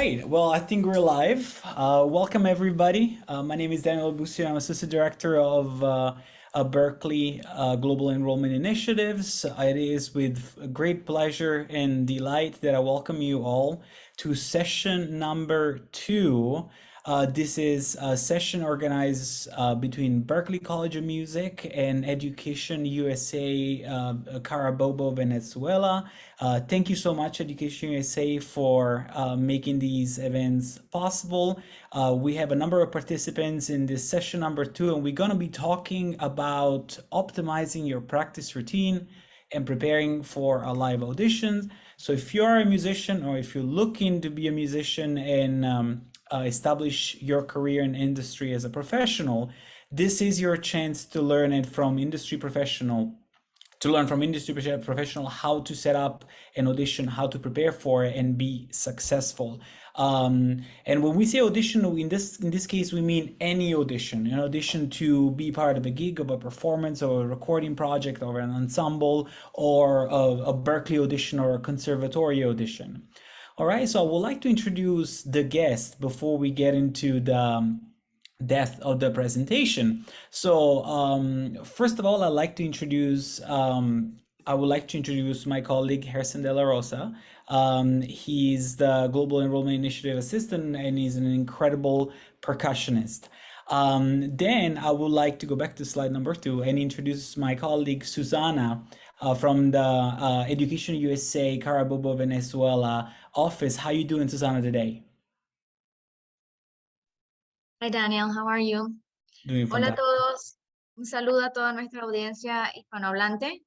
right. Well, I think we're live. Welcome, everybody. My name is Daniel Abussi. I'm Associate Director of Berklee Global Enrollment Initiatives. It is with great pleasure and delight that I welcome you all to session number 2. This is a session organized between Berklee College of Music and Education USA Carabobo, Venezuela. Thank you so much, Education USA, for making these events possible. We have a number of participants in this session number 2, and we're going to be talking about optimizing your practice routine and preparing for a live audition. So if you're a musician or if you're looking to be a musician and establish your career in industry as a professional, this is your chance to learn it from industry professional how to set up an audition, how to prepare for it and be successful. And when we say audition, in this case, we mean any audition, an audition to be part of a gig, of a performance, or a recording project, or an ensemble, or a Berklee audition, or a conservatory audition. All right, so I would like to introduce the guest before we get into the depth of the presentation. So first of all, I would like to introduce my colleague Gerson de la Rosa. He's the Global Enrollment Initiative Assistant, and he's an incredible percussionist. Then I would like to go back to slide number 2 and introduce my colleague Susana from the Education USA Carabobo, Venezuela office. How you doing, Susana, today? Hi Daniel, how are you? Hola a todos, un saludo a toda nuestra audiencia hispanohablante.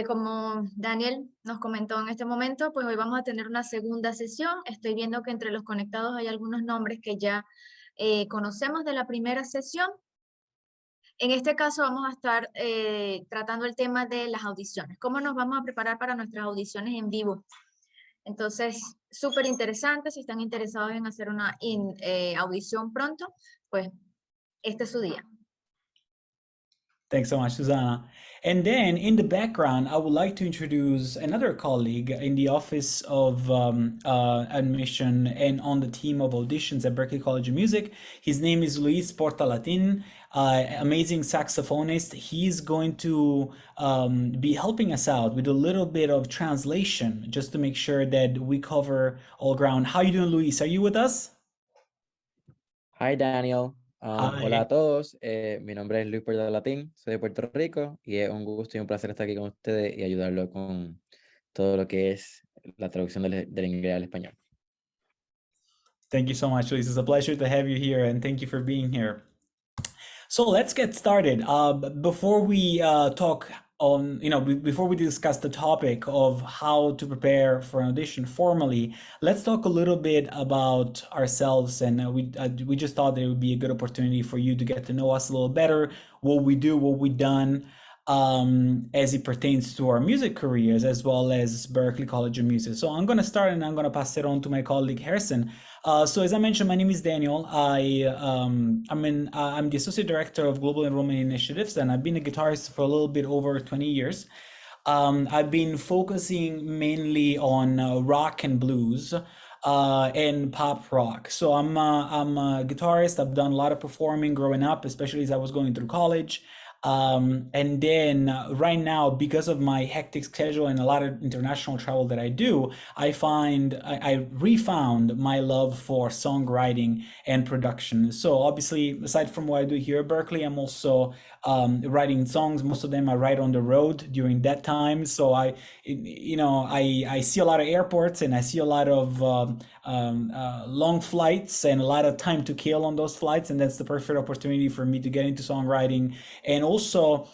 Como Daniel nos comentó en este momento, pues hoy vamos a tener una segunda sesión. Estoy viendo que entre los conectados hay algunos nombres que ya conocemos de la primera sesión. En este caso vamos a estar tratando el tema de las audiciones. ¿Cómo nos vamos a preparar para nuestras audiciones en vivo? Entonces, súper interesante. Si están interesados en hacer una audición pronto, pues este es su día. Thanks so much, Susana. And then in the background, I would like to introduce another colleague in the Office of Admission and on the team of auditions at Berklee College of Music. His name is Luis Portalatin, amazing saxophonist. He's going to be helping us out with a little bit of translation, just to make sure that we cover all ground. How are you doing, Luis? Are you with us? Hi, Daniel. Hi. Hola a todos, mi nombre es Luis Latín, soy de Puerto Rico y es un gusto y un placer estar aquí con ustedes y ayudarlo con todo lo que es la traducción del inglés al español. Thank you so much, Luis. It's a pleasure to have you here, and thank you for being here. So let's get started. Before we talk on, before we discuss the topic of how to prepare for an audition formally, let's talk a little bit about ourselves. And we just thought that it would be a good opportunity for you to get to know us a little better, what we do, what we've done, as it pertains to our music careers, as well as Berklee College of Music. So I'm going to start and I'm going to pass it on to my colleague Gerson. So as I mentioned, my name is Daniel. I'm the Associate Director of Global Enrollment Initiatives, and I've been a guitarist for a little bit over 20 years. I've been focusing mainly on rock and blues and pop rock. So I'm a guitarist. I've done a lot of performing growing up, especially as I was going through college. And then right now, because of my hectic schedule and a lot of international travel that I do, I refound my love for songwriting and production. So obviously, aside from what I do here at Berklee, I'm also writing songs. Most of them I write on the road during that time. So I see a lot of airports and I see a lot of long flights and a lot of time to kill on those flights. And that's the perfect opportunity for me to get into songwriting and also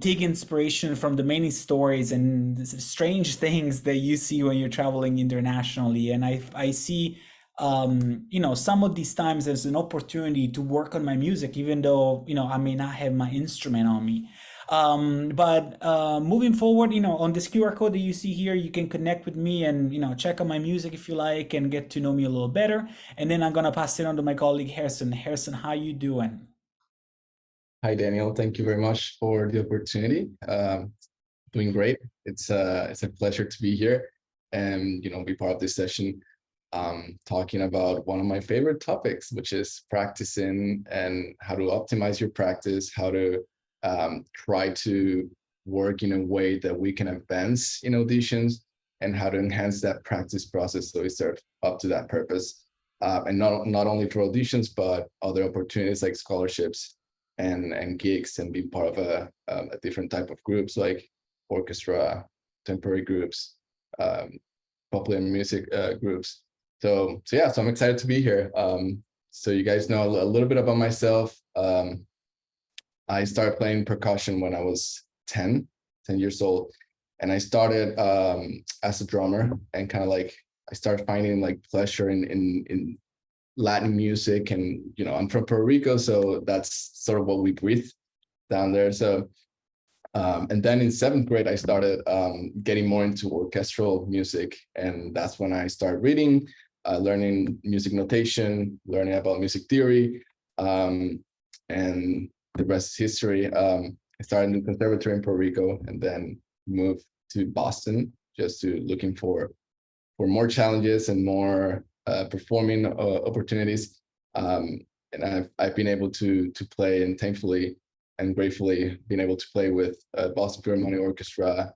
take inspiration from the many stories and strange things that you see when you're traveling internationally. And I see some of these times as an opportunity to work on my music, even though, I may not have my instrument on me. But moving forward, on this QR code that you see here, you can connect with me and, check out my music if you like and get to know me a little better. And then I'm going to pass it on to my colleague, Gerson. Gerson, how you doing? Hi, Daniel. Thank you very much for the opportunity. Doing great. It's a pleasure to be here and, be part of this session. talking about one of my favorite topics, which is practicing and how to optimize your practice, how to try to work in a way that we can advance in auditions, and how to enhance that practice process so we serve up to that purpose. And not only for auditions, but other opportunities like scholarships and gigs, and be part of a different type of groups like orchestra, temporary groups, popular music groups. So yeah, so I'm excited to be here. So you guys know a little bit about myself. I started playing percussion when I was 10 years old. And I started as a drummer, and kind of like I started finding like pleasure in Latin music. And, you know, I'm from Puerto Rico, so that's sort of what we breathe down there. So, and then in 7th grade, I started getting more into orchestral music. And that's when I started reading, learning music notation, learning about music theory, and the rest is history. I started in the conservatory in Puerto Rico, and then moved to Boston just to looking for more challenges and more performing opportunities. And I've been able to play, and thankfully and gratefully been able to play with Boston Philharmonic Orchestra.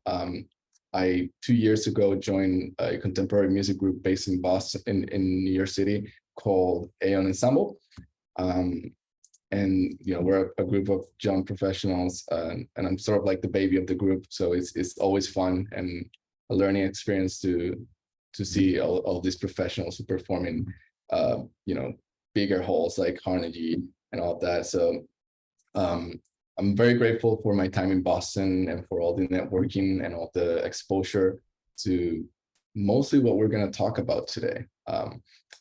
I 2 years ago joined a contemporary music group based in Boston, in New York City, called Aeon Ensemble. And you know, we're a group of young professionals, and I'm sort of like the baby of the group. So it's always fun and a learning experience to see all these professionals performing, you know, bigger halls like Carnegie and all of that. So I'm very grateful for my time in Boston and for all the networking and all the exposure to mostly what we're going to talk about today.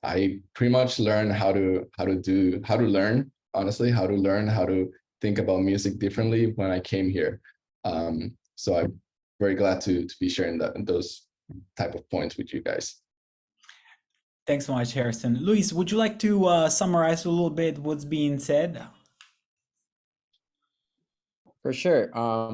I pretty much learned how to learn, honestly, how to learn how to think about music differently when I came here. So I'm very glad to be sharing those type of points with you guys. Thanks so much, Gerson. Luis, would you like to summarize a little bit what's being said? For sure.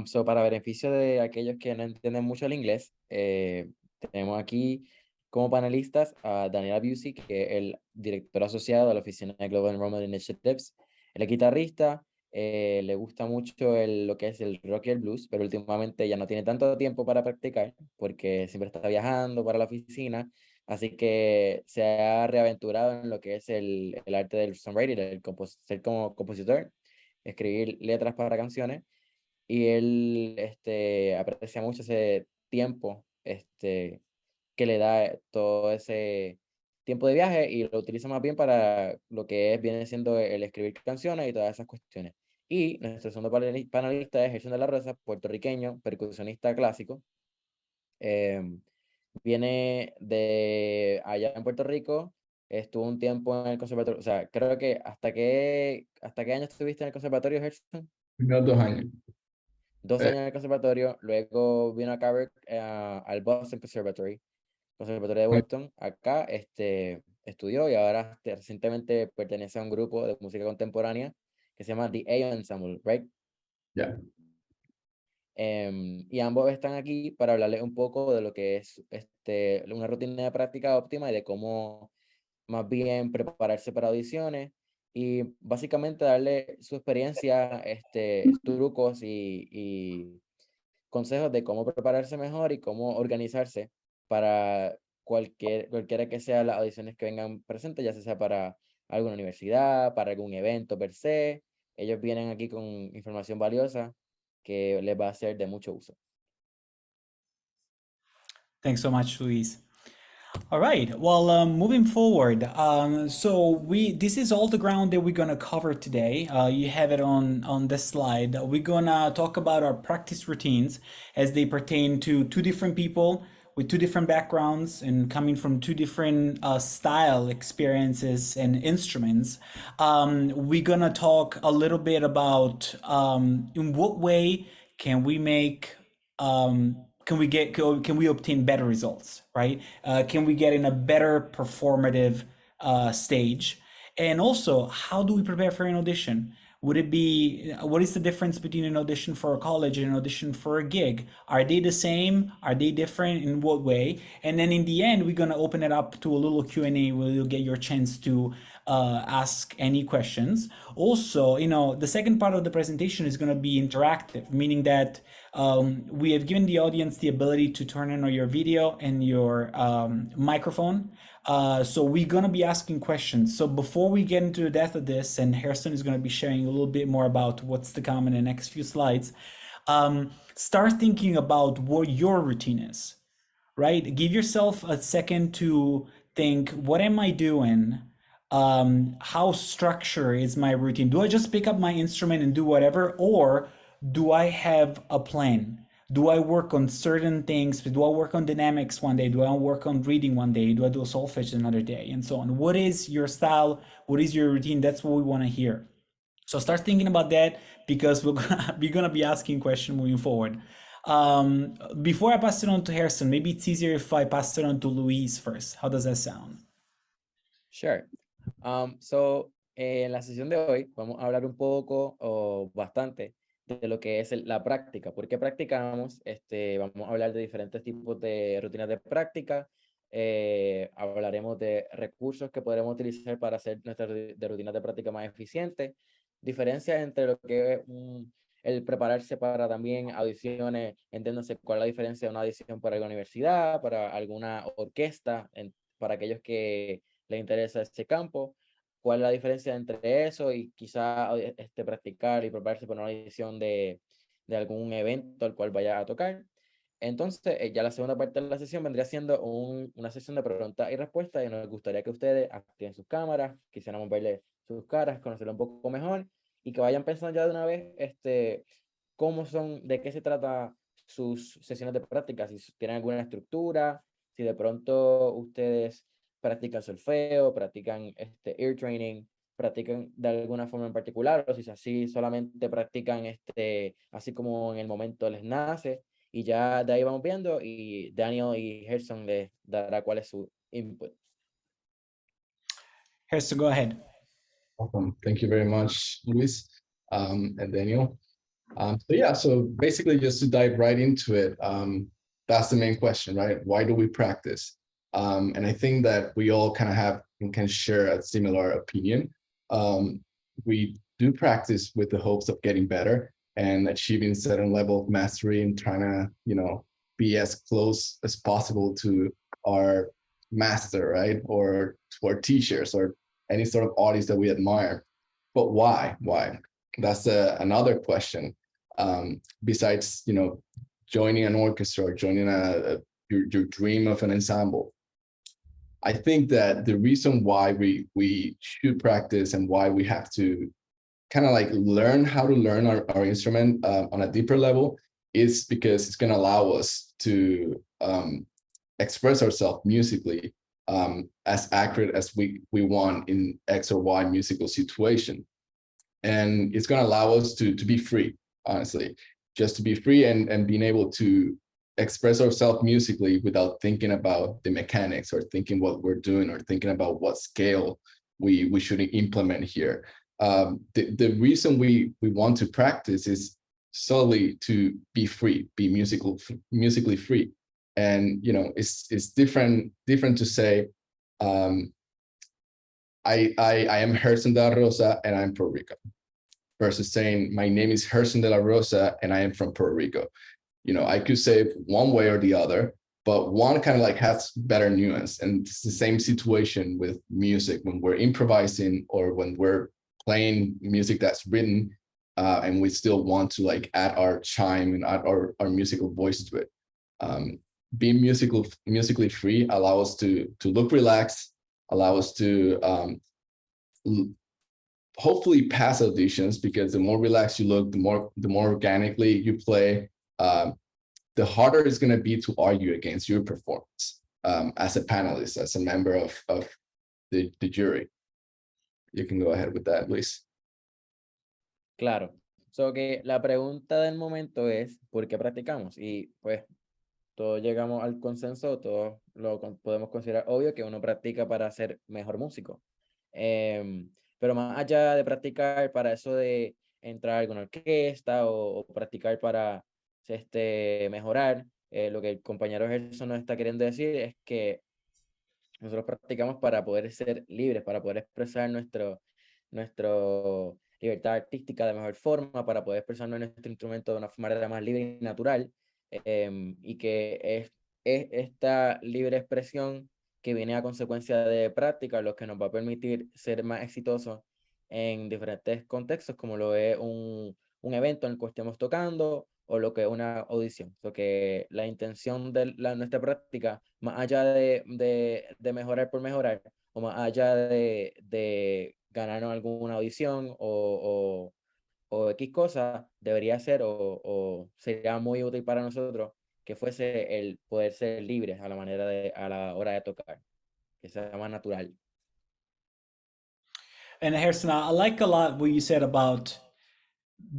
So para beneficio de aquellos que no entienden mucho el inglés, tenemos aquí como panelistas a Daniel Abussi, que es el director asociado de la oficina de Global Enrollment Initiatives. Él es guitarrista, le gusta mucho lo que es el rock y el blues, pero últimamente ya no tiene tanto tiempo para practicar porque siempre está viajando para la oficina, así que se ha reaventurado en lo que es el arte del songwriting, ser como compositor, escribir letras para canciones. Y él aprecia mucho ese tiempo que le da todo ese tiempo de viaje, y lo utiliza más bien para lo que viene siendo el escribir canciones y todas esas cuestiones. Y nuestro segundo panelista es Gerson de la Rosa, puertorriqueño, percusionista clásico. Viene de allá en Puerto Rico, estuvo un tiempo en el conservatorio, o sea, creo que ¿hasta qué año estuviste en el conservatorio, Gerson? Unos 2 años. 2 años en el conservatorio, luego vino acá al Boston Conservatory, Conservatorio de Boston. Acá estudió, y ahora recientemente pertenece a un grupo de música contemporánea que se llama The Aeon Ensemble, right? Yeah. Y ambos están aquí para hablarles un poco de lo que es una rutina de práctica óptima y de cómo más bien prepararse para audiciones, y básicamente darle su experiencia, trucos y consejos de cómo prepararse mejor y cómo organizarse para cualquiera que sea las audiciones que vengan presentes, ya sea para alguna universidad, para algún evento per se. Ellos vienen aquí con información valiosa que les va a ser de mucho uso. Thanks so much, Luis. All right. Well, moving forward, so this is all the ground that we're gonna cover today. You have it on this slide. We're gonna talk about our practice routines as they pertain to two different people with two different backgrounds and coming from two different style experiences and instruments. We're gonna talk a little bit about in what way can we make can we obtain better results, right? Can we get in a better performative stage? And also, how do we prepare for an audition? Would it be, what is the difference between an audition for a college and an audition for a gig? Are they the same? Are they different? In what way? And then in the end, we're going to open it up to a little Q&A where you'll get your chance to ask any questions. Also, the second part of the presentation is going to be interactive, meaning that we have given the audience the ability to turn on your video and your microphone. So we're going to be asking questions. So before we get into the depth of this, and Gerson is going to be sharing a little bit more about what's to come in the next few slides, start thinking about what your routine is, right? Give yourself a second to think, what am I doing? How structured is my routine? Do I just pick up my instrument and do whatever? Or do I have a plan? Do I work on certain things? Do I work on dynamics one day? Do I work on reading one day? Do I do solfege another day? And so on. What is your style? What is your routine? That's what we want to hear. So start thinking about that, because we're gonna be asking questions moving forward. Before I pass it on to Gerson, maybe it's easier if I pass it on to Luis first. How does that sound? Sure. So, en la sesión de hoy vamos a hablar un poco o bastante de lo que es la práctica. ¿Por qué practicamos? Vamos a hablar de diferentes tipos de rutinas de práctica. Hablaremos de recursos que podremos utilizar para hacer nuestras rutinas de práctica más eficientes. Diferencias entre lo que es el prepararse para también audiciones. Entiéndase cuál es la diferencia de una audición para alguna universidad, para alguna orquesta, para aquellos que les interesa ese campo. ¿Cuál es la diferencia entre eso y quizá practicar y prepararse para una audición de algún evento al cual vaya a tocar? Entonces, ya la segunda parte de la sesión vendría siendo una sesión de preguntas y respuestas, y nos gustaría que ustedes activen sus cámaras, quisiéramos verle sus caras, conocerlo un poco mejor, y que vayan pensando ya de una vez cómo son, de qué se trata sus sesiones de práctica, si tienen alguna estructura, si de pronto ustedes practican solfeo, practican ear training, practican de alguna forma en particular, o si así solamente practican así como en el momento les nace, y ya de ahí vamos viendo, y Daniel y Gerson les dará cuál es su input. Gerson, go ahead. Awesome. Thank you very much, Luis, and Daniel. So basically, just to dive right into it, that's the main question, right? Why do we practice? And I think that we all kind of can share a similar opinion. We do practice with the hopes of getting better and achieving a certain level of mastery and trying to, be as close as possible to our master, right? Or to our teachers or any sort of artist that we admire. But why? Why? That's another question. Besides, joining an orchestra or joining your dream of an ensemble. I think that the reason why we should practice and why we have to kind of like learn how to learn our instrument on a deeper level is because it's going to allow us to express ourselves musically as accurate as we want in X or Y musical situation. And it's going to allow us to be free, honestly, just to be free and being able to express ourselves musically without thinking about the mechanics or thinking what we're doing or thinking about what scale we should implement here. The reason we want to practice is solely to be free, be musically free. And it's different to say I am Gerson de la Rosa and I'm Puerto Rico, versus saying my name is Gerson de la Rosa and I am from Puerto Rico. I could say it one way or the other, but one kind of like has better nuance. And it's the same situation with music when we're improvising or when we're playing music that's written and we still want to like add our chime and add our musical voice to it. Being musically free allow us to look relaxed, allow us to hopefully pass auditions, because the more relaxed you look, the more organically you play, the harder it's going to be to argue against your performance as a panelist, as a member of the jury. You can go ahead with that, Luis. Claro. So que la pregunta del momento es ¿por qué practicamos? Y pues todos llegamos al consenso, todos lo podemos considerar obvio que uno practica para ser mejor músico. Pero más allá de practicar para eso de entrar a alguna orquesta o practicar para mejorar, lo que el compañero Gerson nos está queriendo decir es que nosotros practicamos para poder ser libres, para poder expresar nuestro libertad artística de mejor forma, para poder expresarnos en nuestro instrumento de una manera más libre y natural, y que es esta libre expresión que viene a consecuencia de práctica lo que nos va a permitir ser más exitosos en diferentes contextos, como lo es un evento en el que estemos tocando o lo que es una audición. Lo que la intención de nuestra práctica, más allá de mejorar por mejorar, o más allá de ganarnos alguna audición o X cosa, debería ser o sería muy útil para nosotros que fuese el poder ser libres a la hora de tocar, que sea más natural. And Gerson, I like a lot what you said about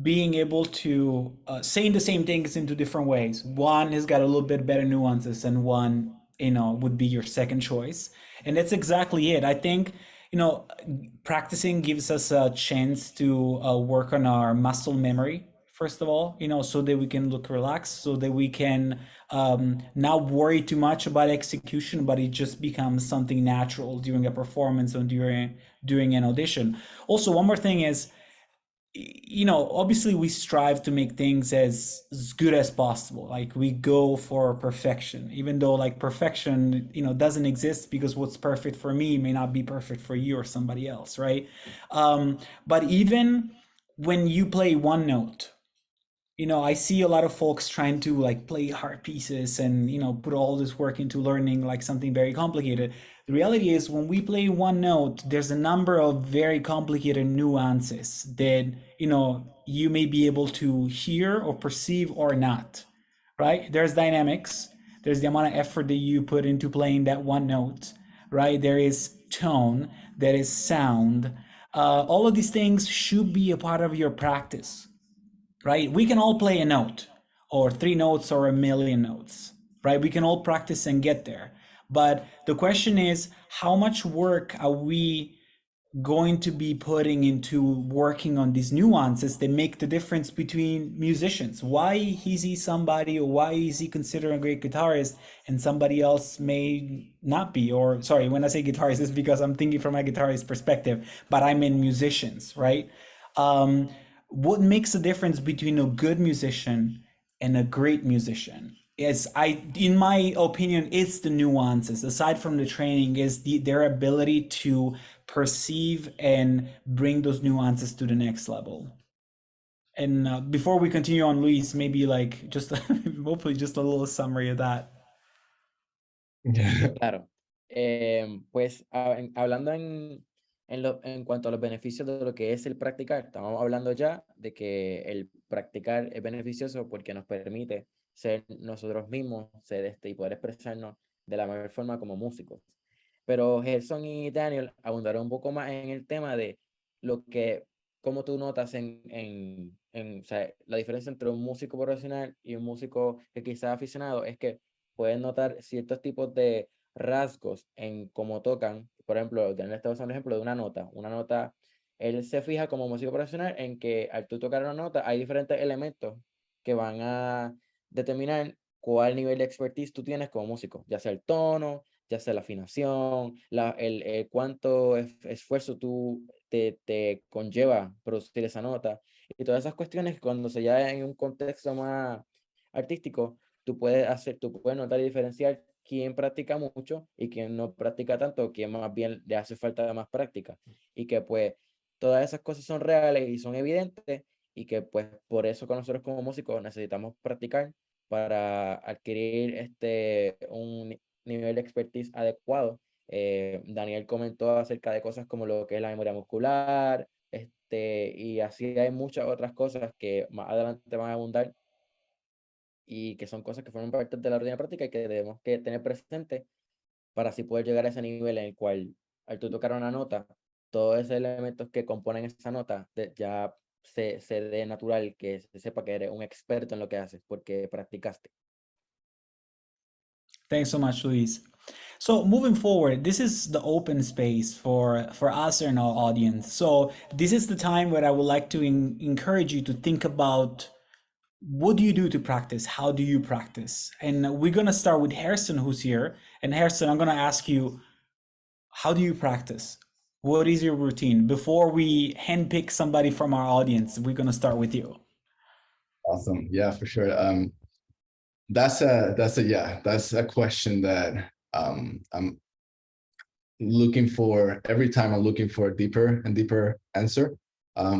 being able to saying the same things into different ways. One has got a little bit better nuances, and one, would be your second choice. And that's exactly it. I think, practicing gives us a chance to work on our muscle memory, first of all, so that we can look relaxed, so that we can not worry too much about execution, but it just becomes something natural during a performance or during an audition. Also, one more thing is, obviously we strive to make things as good as possible. Like, we go for perfection, even though, like, perfection, doesn't exist, because what's perfect for me may not be perfect for you or somebody else, right? But even when you play one note, I see a lot of folks trying to, like, play hard pieces and, put all this work into learning like something very complicated. The reality is, when we play one note, there's a number of very complicated nuances that, you may be able to hear or perceive or not, right? There's dynamics, there's the amount of effort that you put into playing that one note, right? There is tone, there is sound. All of these things should be a part of your practice, right? We can all play a note or three notes or a million notes, right? We can all practice and get there. But the question is, how much work are we going to be putting into working on these nuances that make the difference between musicians? Why is he somebody, or why is he considered a great guitarist and somebody else may not be? Or, sorry, when I say guitarist, it's because I'm thinking from a guitarist perspective, but I mean musicians, right? What makes the difference between a good musician and a great musician? In my opinion, it's the nuances. Aside from the training, is their ability to perceive and bring those nuances to the next level. And before we continue on, Luis, maybe like just hopefully just a little summary of that. Claro. Pues hablando en cuanto a los beneficios de lo que es el practicar, estamos hablando ya de que el practicar es beneficioso porque nos permite ser nosotros mismos, y poder expresarnos de la mejor forma como músicos. Pero Gerson y Daniel abundaron un poco más en el tema de cómo tú notas o sea, la diferencia entre un músico profesional y un músico que quizás aficionado es que pueden notar ciertos tipos de rasgos en cómo tocan. Por ejemplo, Daniel está usando el ejemplo de una nota. Una nota, él se fija como músico profesional en que al tú tocar una nota hay diferentes elementos que van a determinar cuál nivel de expertise tú tienes como músico, ya sea el tono, ya sea la afinación, cuánto esfuerzo te conlleva producir esa nota, y todas esas cuestiones que cuando se lleva en un contexto más artístico, tú puedes notar y diferenciar quién practica mucho y quién no practica tanto, quién más bien le hace falta más práctica, y que pues todas esas cosas son reales y son evidentes, y que pues por eso con nosotros como músicos necesitamos practicar para adquirir un nivel de expertise adecuado. Daniel comentó acerca de cosas como lo que es la memoria muscular, y así hay muchas otras cosas que más adelante van a abundar y que son cosas que forman parte de la rutina práctica y que debemos que tener presente para así poder llegar a ese nivel en el cual al tú tocar una nota, todos esos elementos que componen esa nota ya se dé natural, que se sepa que eres un experto en lo que haces porque practicaste. Thanks so much, Luis. So moving forward, this is the open space for us and our audience. So this is the time where I would like to encourage you to think about what do you do to practice? How do you practice? And we're gonna start with Gerson, who's here. And Gerson, I'm gonna ask you, how do you practice? What is your routine? Before we handpick somebody from our audience, we're gonna start with you. Awesome. Yeah, for sure. That's a question that I'm looking for every time. I'm looking for a deeper and deeper answer,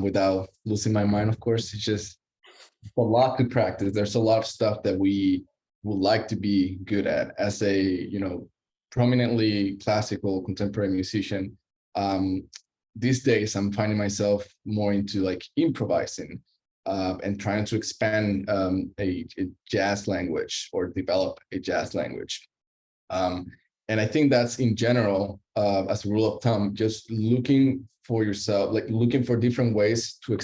without losing my mind, of course. It's just a lot to practice. There's a lot of stuff that we would like to be good at as a, prominently classical contemporary musician. These days I'm finding myself more into like improvising, and trying to expand a jazz language or develop a jazz language. And I think that's in general, as a rule of thumb, just looking for yourself, like looking for different ways to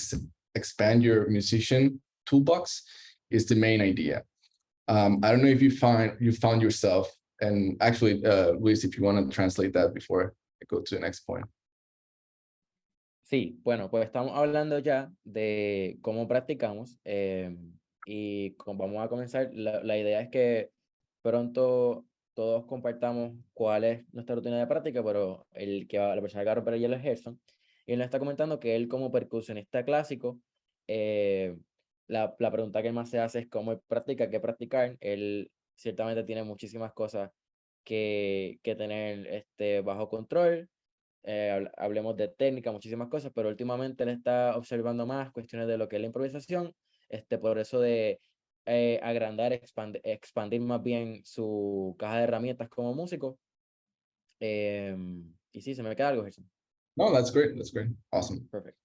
expand your musician toolbox is the main idea. I don't know if you found yourself, and actually, Luis, if you want to translate that before I go to the next point. Sí, bueno, pues estamos hablando ya de cómo practicamos, y vamos a comenzar. La idea es que pronto todos compartamos cuál es nuestra rutina de práctica, pero la persona que va a romper el hielo es Gerson, y él nos está comentando que él como percusionista clásico, la pregunta que más se hace es cómo practica, qué practicar. Él ciertamente tiene muchísimas cosas que tener bajo control. Hablemos de técnica, muchísimas cosas, pero últimamente él está observando más cuestiones de lo que es la improvisación, por eso de agrandar, expandir más bien su caja de herramientas como músico. Y sí, se me queda algo, Gerson. No, that's great. That's great. Awesome. Perfect.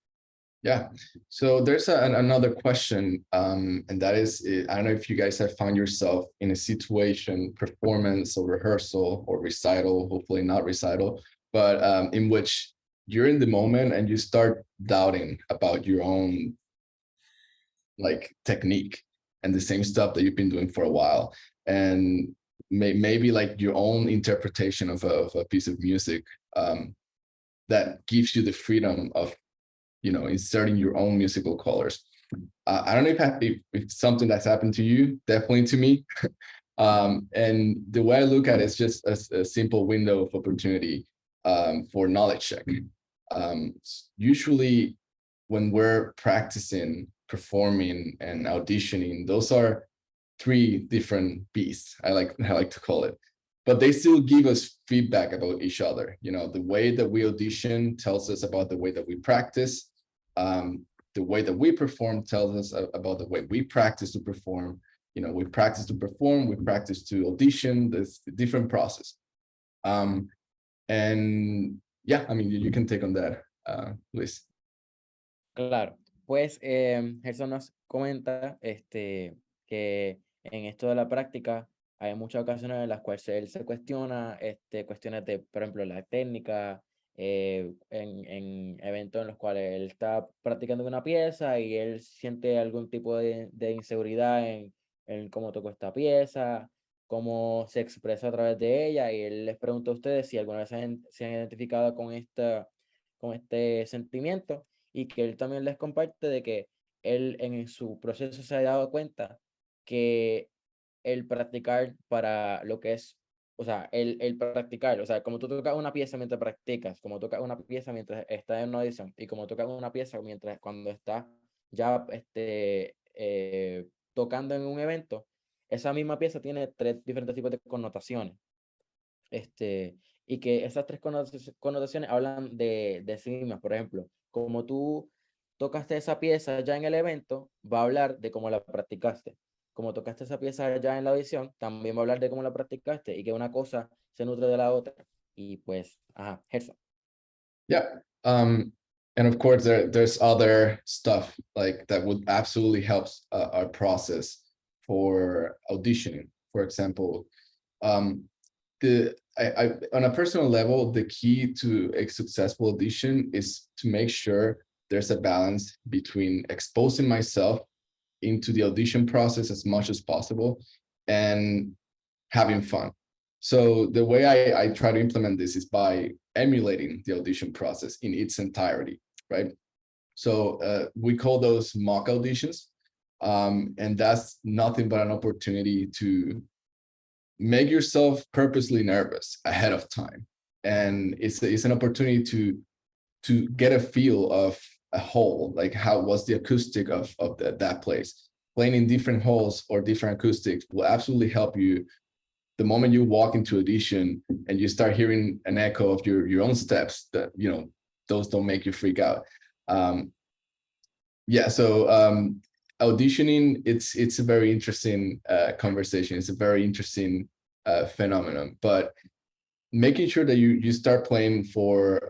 Yeah. So there's another question, and that is, I don't know if you guys have found yourself in a situation, performance or rehearsal or recital, hopefully not recital, but in which you're in the moment and you start doubting about your own like technique and the same stuff that you've been doing for a while, and maybe like your own interpretation of a piece of music, that gives you the freedom of inserting your own musical colors. I don't know if something that's happened to you, definitely to me. And the way I look at it is just a simple window of opportunity, for knowledge check. Usually when we're practicing, performing, and auditioning, those are three different beasts, I like to call it. But they still give us feedback about each other. The way that we audition tells us about the way that we practice. The way that we perform tells us about the way we practice to perform. We practice to perform, we practice to audition. There's a different process. And yeah, I mean, you can take on that, Luis. Claro, pues Gerson nos comenta que en esto de la práctica hay muchas ocasiones en las cuales él se cuestiona cuestiones de, por ejemplo, la técnica, en eventos en los cuales él está practicando una pieza y él siente algún tipo de inseguridad en cómo tocó esta pieza, cómo se expresa a través de ella, y él les pregunta a ustedes si alguna vez se han identificado con este sentimiento, y que él también les comparte de que él en su proceso se ha dado cuenta que el practicar para lo que es, o sea, el practicar, o sea, como tú tocas una pieza mientras practicas, como tocas una pieza mientras estás en una audición, y como tocas una pieza cuando estás ya tocando en un evento, esa misma pieza tiene tres diferentes tipos de connotaciones. Y que esas tres connotaciones hablan de sí mismas. Por ejemplo, como tú tocaste esa pieza ya en el evento, va a hablar de cómo la practicaste. Como tocaste esa pieza ya en la audición, también va a hablar de cómo la practicaste, y que una cosa se nutre de la otra. Y pues, Gerson. Yeah. And of course, there's other stuff like that would absolutely help our process for auditioning. For example, on a personal level, the key to a successful audition is to make sure there's a balance between exposing myself into the audition process as much as possible and having fun. So the way I try to implement this is by emulating the audition process in its entirety, right? So we call those mock auditions. And that's nothing but an opportunity to make yourself purposely nervous ahead of time. And it's an opportunity to get a feel of a hall, like how was the acoustic of that place. Playing in different halls or different acoustics will absolutely help you. The moment you walk into audition and you start hearing an echo of your own steps, that, you know, those don't make you freak out. Yeah, so auditioning, it's a very interesting conversation. It's a very interesting phenomenon, but making sure that you start playing for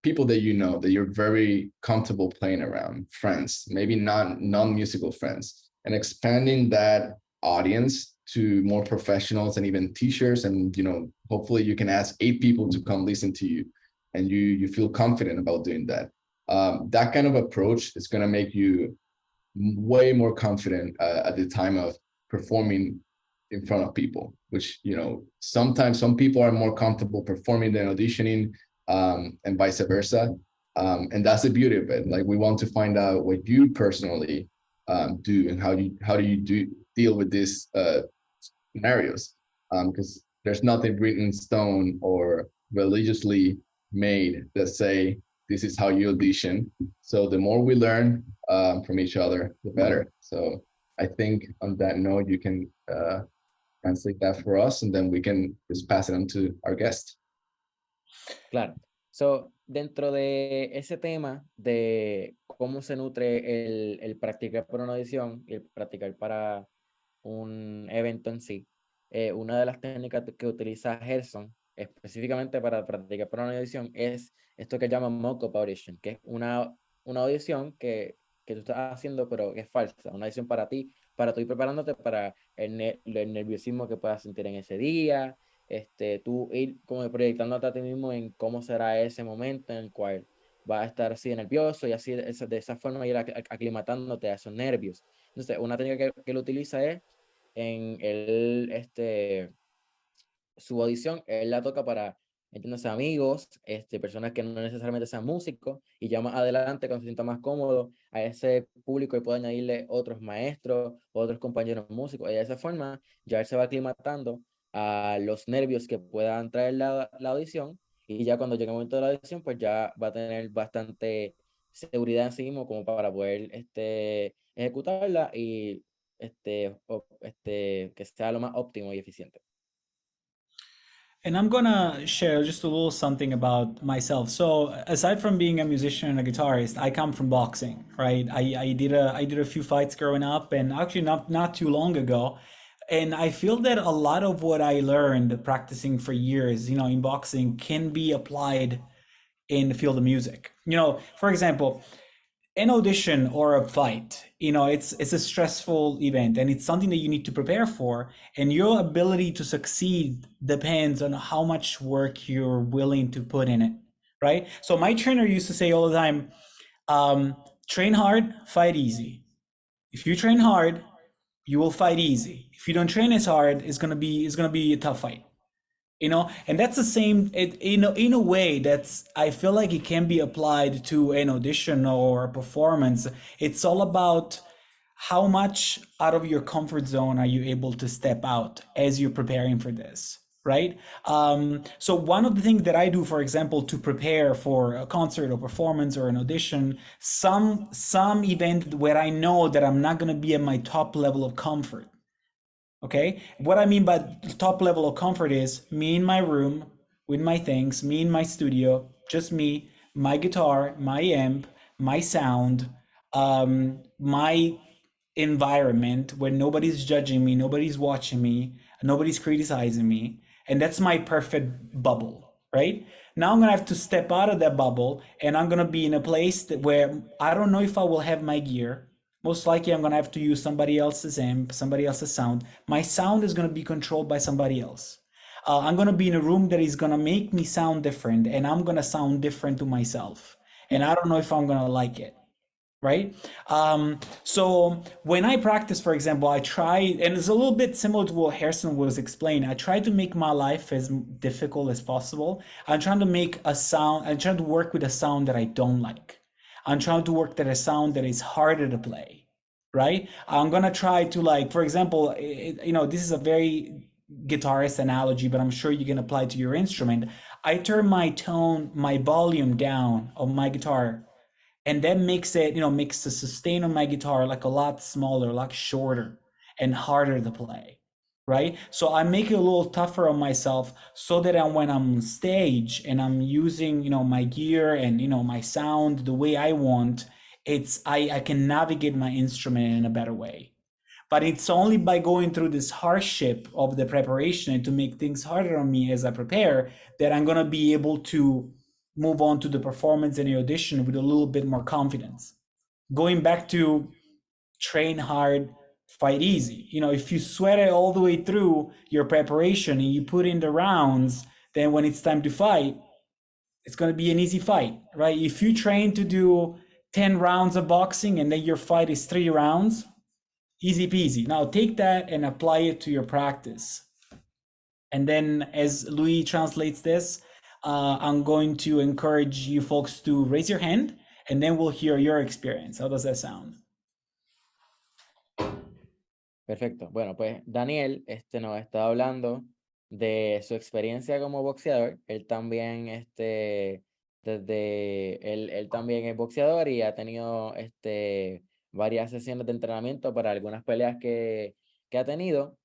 people that you know, that you're very comfortable playing around, friends, maybe non-musical friends, and expanding that audience to more professionals and even teachers. And, you know, hopefully you can ask 8 people to come listen to you, and you feel confident about doing that. That kind of approach is going to make you way more confident at the time of performing in front of people, which, you know, sometimes some people are more comfortable performing than auditioning, and vice versa. And that's the beauty of it. Like, we want to find out what you personally do, and how do you deal with these scenarios, because there's nothing written in stone or religiously made that say this is how you audition. So the more we learn from each other, the better. So I think on that note, you can translate that for us, and then we can just pass it on to our guest. Claro. So, dentro de ese tema de cómo se nutre el practicar para una audición y el practicar para un evento en sí, una de las técnicas que utiliza Gerson específicamente para practicar para una audición es esto que llaman mock-up audition, que es una audición que tú estás haciendo pero que es falsa, una audición para ti, para tú ir preparándote para el nerviosismo que puedas sentir en ese día, tú ir como proyectándote a ti mismo en cómo será ese momento en el cual vas a estar así de nervioso, y así de esa forma ir aclimatándote a esos nervios. Entonces, una técnica que él utiliza es en su audición, él la toca para, entiendes, amigos, personas que no necesariamente sean músicos, y ya más adelante, cuando se sienta más cómodo, a ese público y puede añadirle otros maestros, otros compañeros músicos, y de esa forma ya él se va aclimatando a los nervios que puedan traer la audición, y ya cuando llegue el momento de la audición, pues ya va a tener bastante seguridad en sí mismo como para poder ejecutarla y que sea lo más óptimo y eficiente. And I'm gonna share just a little something about myself. So aside from being a musician and a guitarist, I come from boxing, right? I did a few fights growing up, and actually not too long ago. And I feel that a lot of what I learned practicing for years, you know, in boxing can be applied in the field of music. You know, for example, an audition or a fight, you know, it's a stressful event, and it's something that you need to prepare for, and your ability to succeed depends on how much work you're willing to put in it, right? So my trainer used to say all the time, train hard, fight easy. If you train hard, you will fight easy. If you don't train as hard, it's gonna be a tough fight, you know. And that's the same, in a way, that's, I feel like it can be applied to an audition or a performance. It's all about how much out of your comfort zone are you able to step out as you're preparing for this, right? So one of the things that I do, for example, to prepare for a concert or performance or an audition, some event where I know that I'm not going to be at my top level of comfort. Okay, what I mean by top level of comfort is me in my room with my things, me in my studio, just me, my guitar, my amp, my sound, my environment where nobody's judging me, nobody's watching me, nobody's criticizing me. And that's my perfect bubble, right? Now I'm gonna have to step out of that bubble, and I'm gonna be in a place where I don't know if I will have my gear. Most likely I'm gonna have to use somebody else's amp, somebody else's sound. My sound is gonna be controlled by somebody else. I'm gonna be in a room that is gonna make me sound different, and I'm gonna sound different to myself. And I don't know if I'm gonna like it, right? So when I practice, for example, I try, and it's a little bit similar to what Gerson was explaining. I try to make my life as difficult as possible. I'm trying to make a sound, I'm trying to work with a sound that I don't like. I'm trying to work with a sound that is harder to play, right? I'm gonna try to, like, for example, this is a very guitarist analogy, but I'm sure you can apply to your instrument. I turn my tone, my volume down on my guitar, and that makes it, makes the sustain on my guitar like a lot smaller, a lot shorter and harder to play, right? So I make it a little tougher on myself so that when I'm on stage and I'm using, my gear and, my sound the way I want, I can navigate my instrument in a better way. But it's only by going through this hardship of the preparation and to make things harder on me as I prepare that I'm going to be able to move on to the performance and the audition with a little bit more confidence. Going back to train hard, fight easy. If you sweat it all the way through your preparation and you put in the rounds, then when it's time to fight, it's going to be an easy fight, right? If you train to do 10 rounds of boxing and then your fight is 3 rounds, easy peasy. Now take that and apply it to your practice. And then as Louis translates this, I'm going to encourage you folks to raise your hand and then we'll hear your experience. How does that sound? Perfecto. Bueno, pues Daniel nos está hablando de su experiencia como boxeador. Él también, él también es boxeador y ha tenido varias sesiones de entrenamiento para algunas peleas que ha tenido.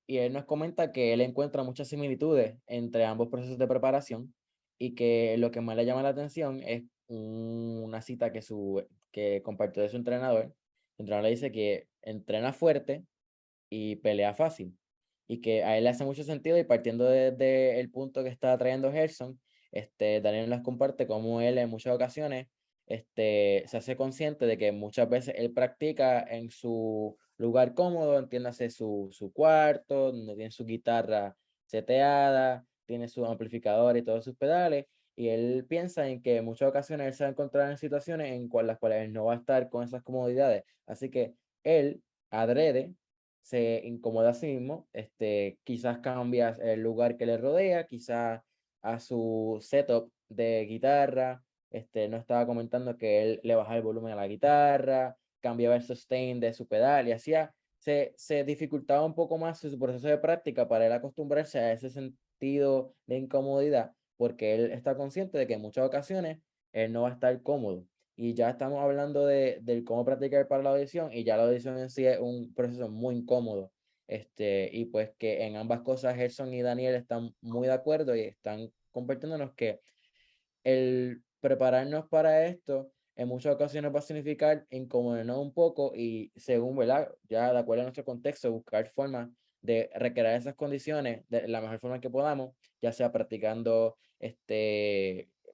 Y él nos comenta que él encuentra muchas similitudes entre ambos procesos de preparación y que lo que más le llama la atención es una cita que compartió de su entrenador. El entrenador le dice que entrena fuerte y pelea fácil, y que a él le hace mucho sentido, y partiendo desde el punto que está trayendo Gerson, Daniel nos comparte cómo él en muchas ocasiones se hace consciente de que muchas veces él practica en su lugar cómodo, entiéndase su cuarto, donde tiene su guitarra seteada, tiene su amplificador y todos sus pedales, y él piensa en que en muchas ocasiones él se va a encontrar en situaciones en las cuales él no va a estar con esas comodidades, así que él adrede se incomoda a sí mismo, quizás cambia el lugar que le rodea, quizás a su setup de guitarra, no estaba comentando que él le bajaba el volumen a la guitarra, cambiaba el sustain de su pedal y se dificultaba un poco más su proceso de práctica para él acostumbrarse a ese sentido de incomodidad, porque él está consciente de que en muchas ocasiones él no va a estar cómodo. Y ya estamos hablando del cómo practicar para la audición, y ya la audición en sí es un proceso muy incómodo. Y pues que en ambas cosas Gerson y Daniel están muy de acuerdo y están compartiéndonos que el prepararnos para esto en muchas ocasiones va a significar incomodarnos un poco y, según, ¿verdad?, ya de acuerdo a nuestro contexto, buscar formas de recrear esas condiciones de la mejor forma que podamos, ya sea practicando,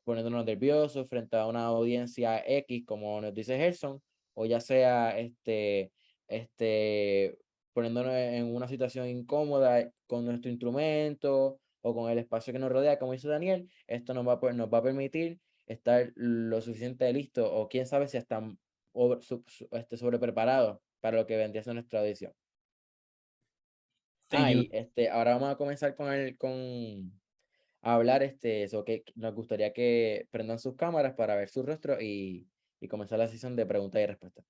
poniéndonos nerviosos frente a una audiencia X, como nos dice Gerson, o ya sea poniéndonos en una situación incómoda con nuestro instrumento o con el espacio que nos rodea, como dice Daniel. Esto nos va a permitir estar lo suficiente listo, o quién sabe si están sobre preparados para lo que vendría a ser nuestra audición. Ahora vamos a comenzar con a hablar eso, que nos gustaría que prendan sus cámaras para ver su rostro y comenzar la sesión de preguntas y respuestas.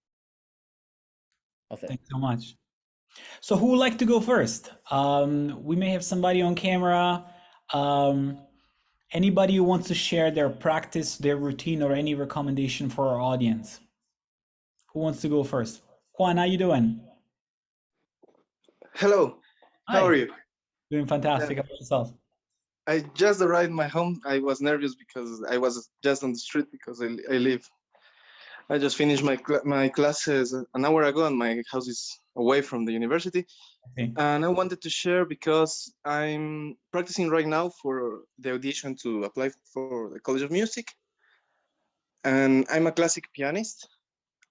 Thanks so much. So who would like to go first? We may have somebody on camera. Anybody who wants to share their practice, their routine, or any recommendation for our audience? Who wants to go first? Juan, how you doing? Hello. How are you? Doing fantastic. How about yourself? I just arrived my home. I was nervous because I was just on the street because I just finished my classes an hour ago, and my house is away from the university. Okay. And I wanted to share because I'm practicing right now for the audition to apply for the College of Music. And I'm a classic pianist.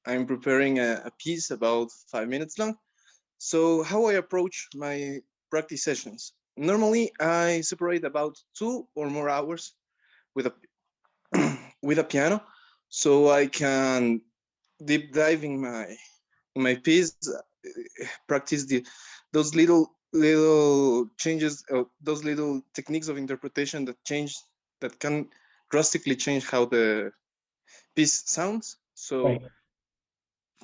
I'm preparing a piece about 5 minutes long. So how I approach my practice sessions. Normally, I separate about 2 or more hours with a piano, so I can deep dive in my piece, practice those little changes, those little techniques of interpretation that can drastically change how the piece sounds. So Right.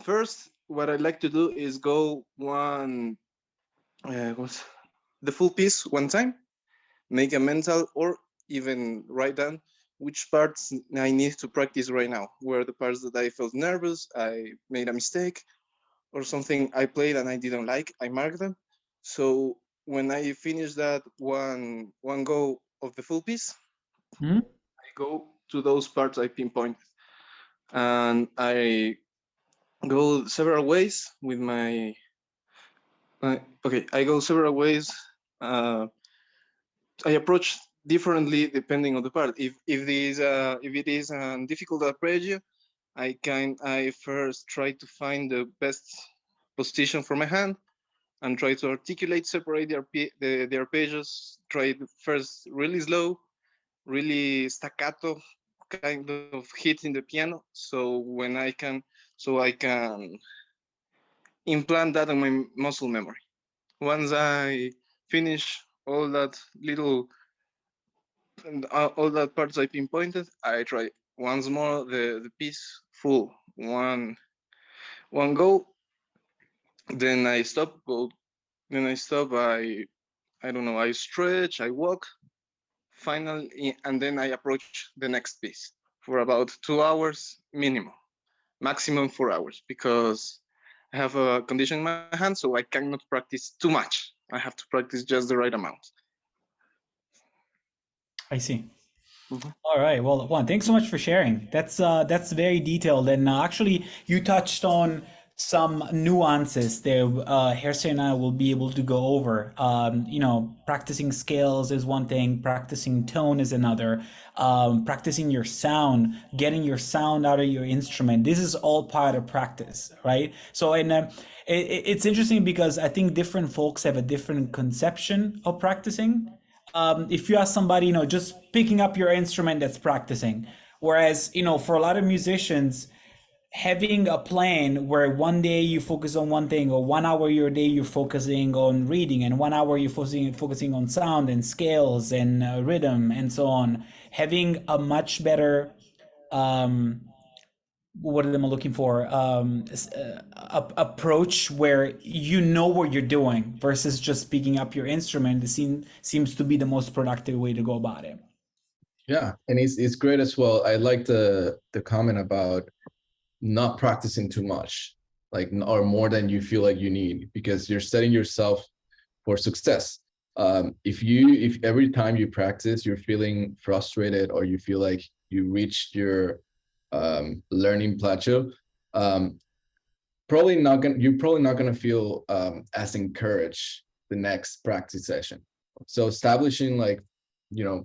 first, what I like to do is go the full piece one time, make a mental or even write down which parts I need to practice right now. Where the parts that I felt nervous, I made a mistake, or something I played and I didn't like, I mark them. So when I finish that one go of the full piece, Hmm? I go to those parts I pinpointed, and I go several ways with my. Okay, I go several ways. I approach differently depending on the part. If it is a difficult arpeggio, I first try to find the best position for my hand and try to articulate, separate the arpeggios. Try first really slow, really staccato, kind of hit in the piano. So I can implant that on my muscle memory. Once I finish all that parts I pinpointed, I try once more the piece full, one go. Then I stop. Then I stop. I don't know. I stretch. I walk. Finally, and then I approach the next piece for about 2 hours minimum, maximum 4 hours, because I have a condition in my hand, so I cannot practice too much. I have to practice just the right amount. I see. Mm-hmm. All right. Well, Juan, thanks so much for sharing. That's very detailed, and actually, you touched on some nuances there. Gerson and I will be able to go over. Practicing scales is one thing. Practicing tone is another. Practicing your sound, getting your sound out of your instrument. This is all part of practice, right? So, and it's interesting because I think different folks have a different conception of practicing. If you ask somebody, just picking up your instrument, that's practicing. Whereas, for a lot of musicians, having a plan where one day you focus on one thing, or 1 hour your day you're focusing on reading, and 1 hour you're focusing on sound and scales and rhythm and so on, having a much better what am I looking for? Approach where you know what you're doing versus just picking up your instrument. Seems to be the most productive way to go about it. Yeah, and it's great as well. I like the comment about not practicing too much, like, or more than you feel like you need, because you're setting yourself for success. If every time you practice you're feeling frustrated, or you feel like you reached your learning plateau, you're probably not gonna feel as encouraged the next practice session. So establishing, like,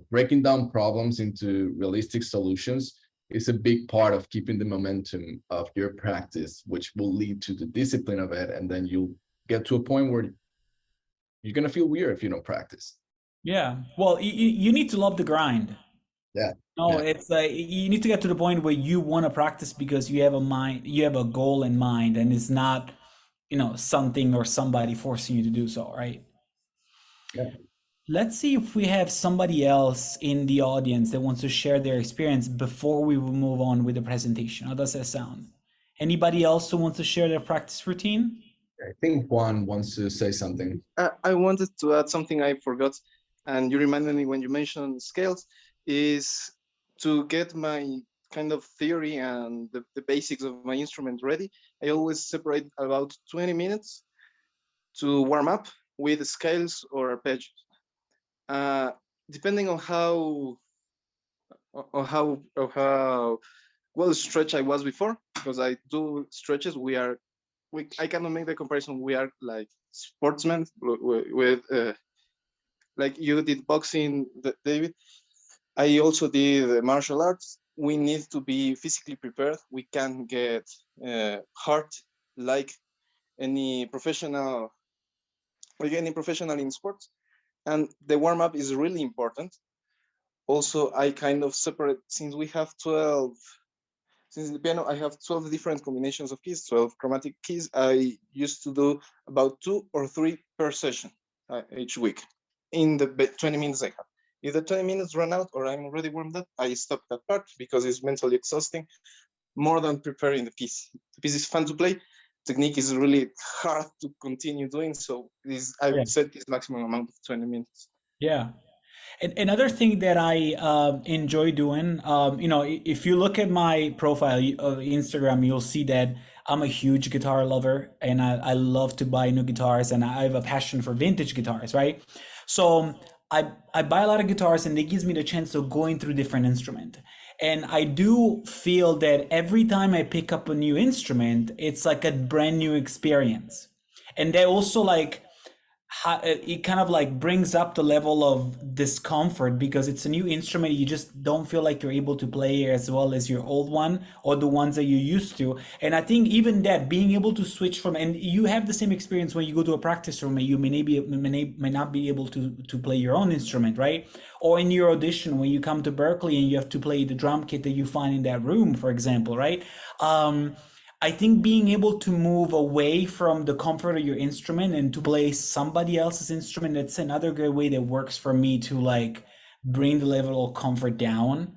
breaking down problems into realistic solutions is a big part of keeping the momentum of your practice, which will lead to the discipline of it, and then you'll get to a point where you're gonna feel weird if you don't practice. Yeah. Well, you need to love the grind. Yeah. No, Yeah. it's like you need to get to the point where you want to practice because you have you have a goal in mind, and it's not, something or somebody forcing you to do so, right? Yeah. Let's see if we have somebody else in the audience that wants to share their experience before we will move on with the presentation. How does that sound? Anybody else who wants to share their practice routine? I think Juan wants to say something. I wanted to add something I forgot, and you reminded me when you mentioned scales, is to get my kind of theory and the basics of my instrument ready. I always separate about 20 minutes to warm up with scales or arpeggios. Uh, Depending on how well stretched I was before, because I do stretches. I cannot make the comparison. We are like sportsmen with like you did boxing, David. I also did martial arts. We need to be physically prepared. We can't get hurt like any professional, in sports. And the warm up is really important. Also, I kind of separate, since we have 12 Since in the piano I have 12 different combinations of keys, 12 chromatic keys, I used to do about 2 or 3 per session each week in the 20 minutes I have. If the 20 minutes run out or I'm already warmed up, I stop that part because it's mentally exhausting more than preparing the piece. The piece is fun to play. Technique is really hard to continue doing. So I would set this maximum amount of 20 minutes. Yeah. And another thing that I enjoy doing, if you look at my profile of Instagram, you'll see that I'm a huge guitar lover and I love to buy new guitars and I have a passion for vintage guitars, right? So I buy a lot of guitars and it gives me the chance of going through different instruments. And I do feel that every time I pick up a new instrument, it's like a brand new experience. And they also it kind of like brings up the level of discomfort because it's a new instrument. You just don't feel like you're able to play as well as your old one or the ones that you used to. And I think even that being able to switch from, and you have the same experience when you go to a practice room and you may not be able to play your own instrument, right? Or in your audition when you come to Berklee and you have to play the drum kit that you find in that room, for example, right? I think being able to move away from the comfort of your instrument and to play somebody else's instrument, that's another great way that works for me to like bring the level of comfort down.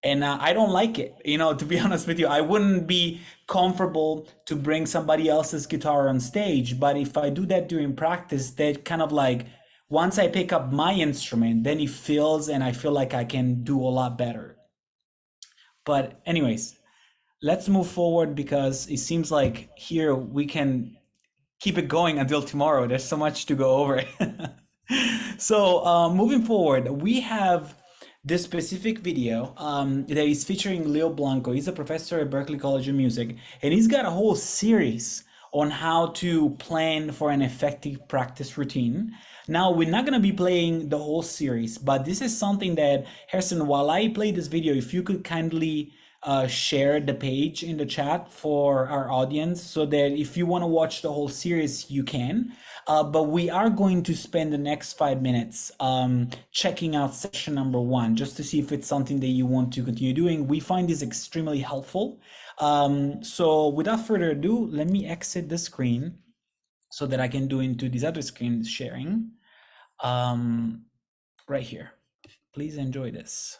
And I don't like it, to be honest with you. I wouldn't be comfortable to bring somebody else's guitar on stage. But if I do that during practice, that kind of like, once I pick up my instrument, then it feels and I feel like I can do a lot better. But anyways, let's move forward because it seems like here we can keep it going until tomorrow. There's so much to go over. So moving forward, we have this specific video that is featuring Leo Blanco. He's a professor at Berklee College of Music, and he's got a whole series on how to plan for an effective practice routine. Now, we're not going to be playing the whole series, but this is something that, Gerson, while I play this video, if you could kindly share the page in the chat for our audience so that if you want to watch the whole series, you can. But we are going to spend the next 5 minutes checking out session number 1 just to see if it's something that you want to continue doing. We find this extremely helpful. So without further ado, let me exit the screen so that I can do into this other screen sharing right here. Please enjoy this.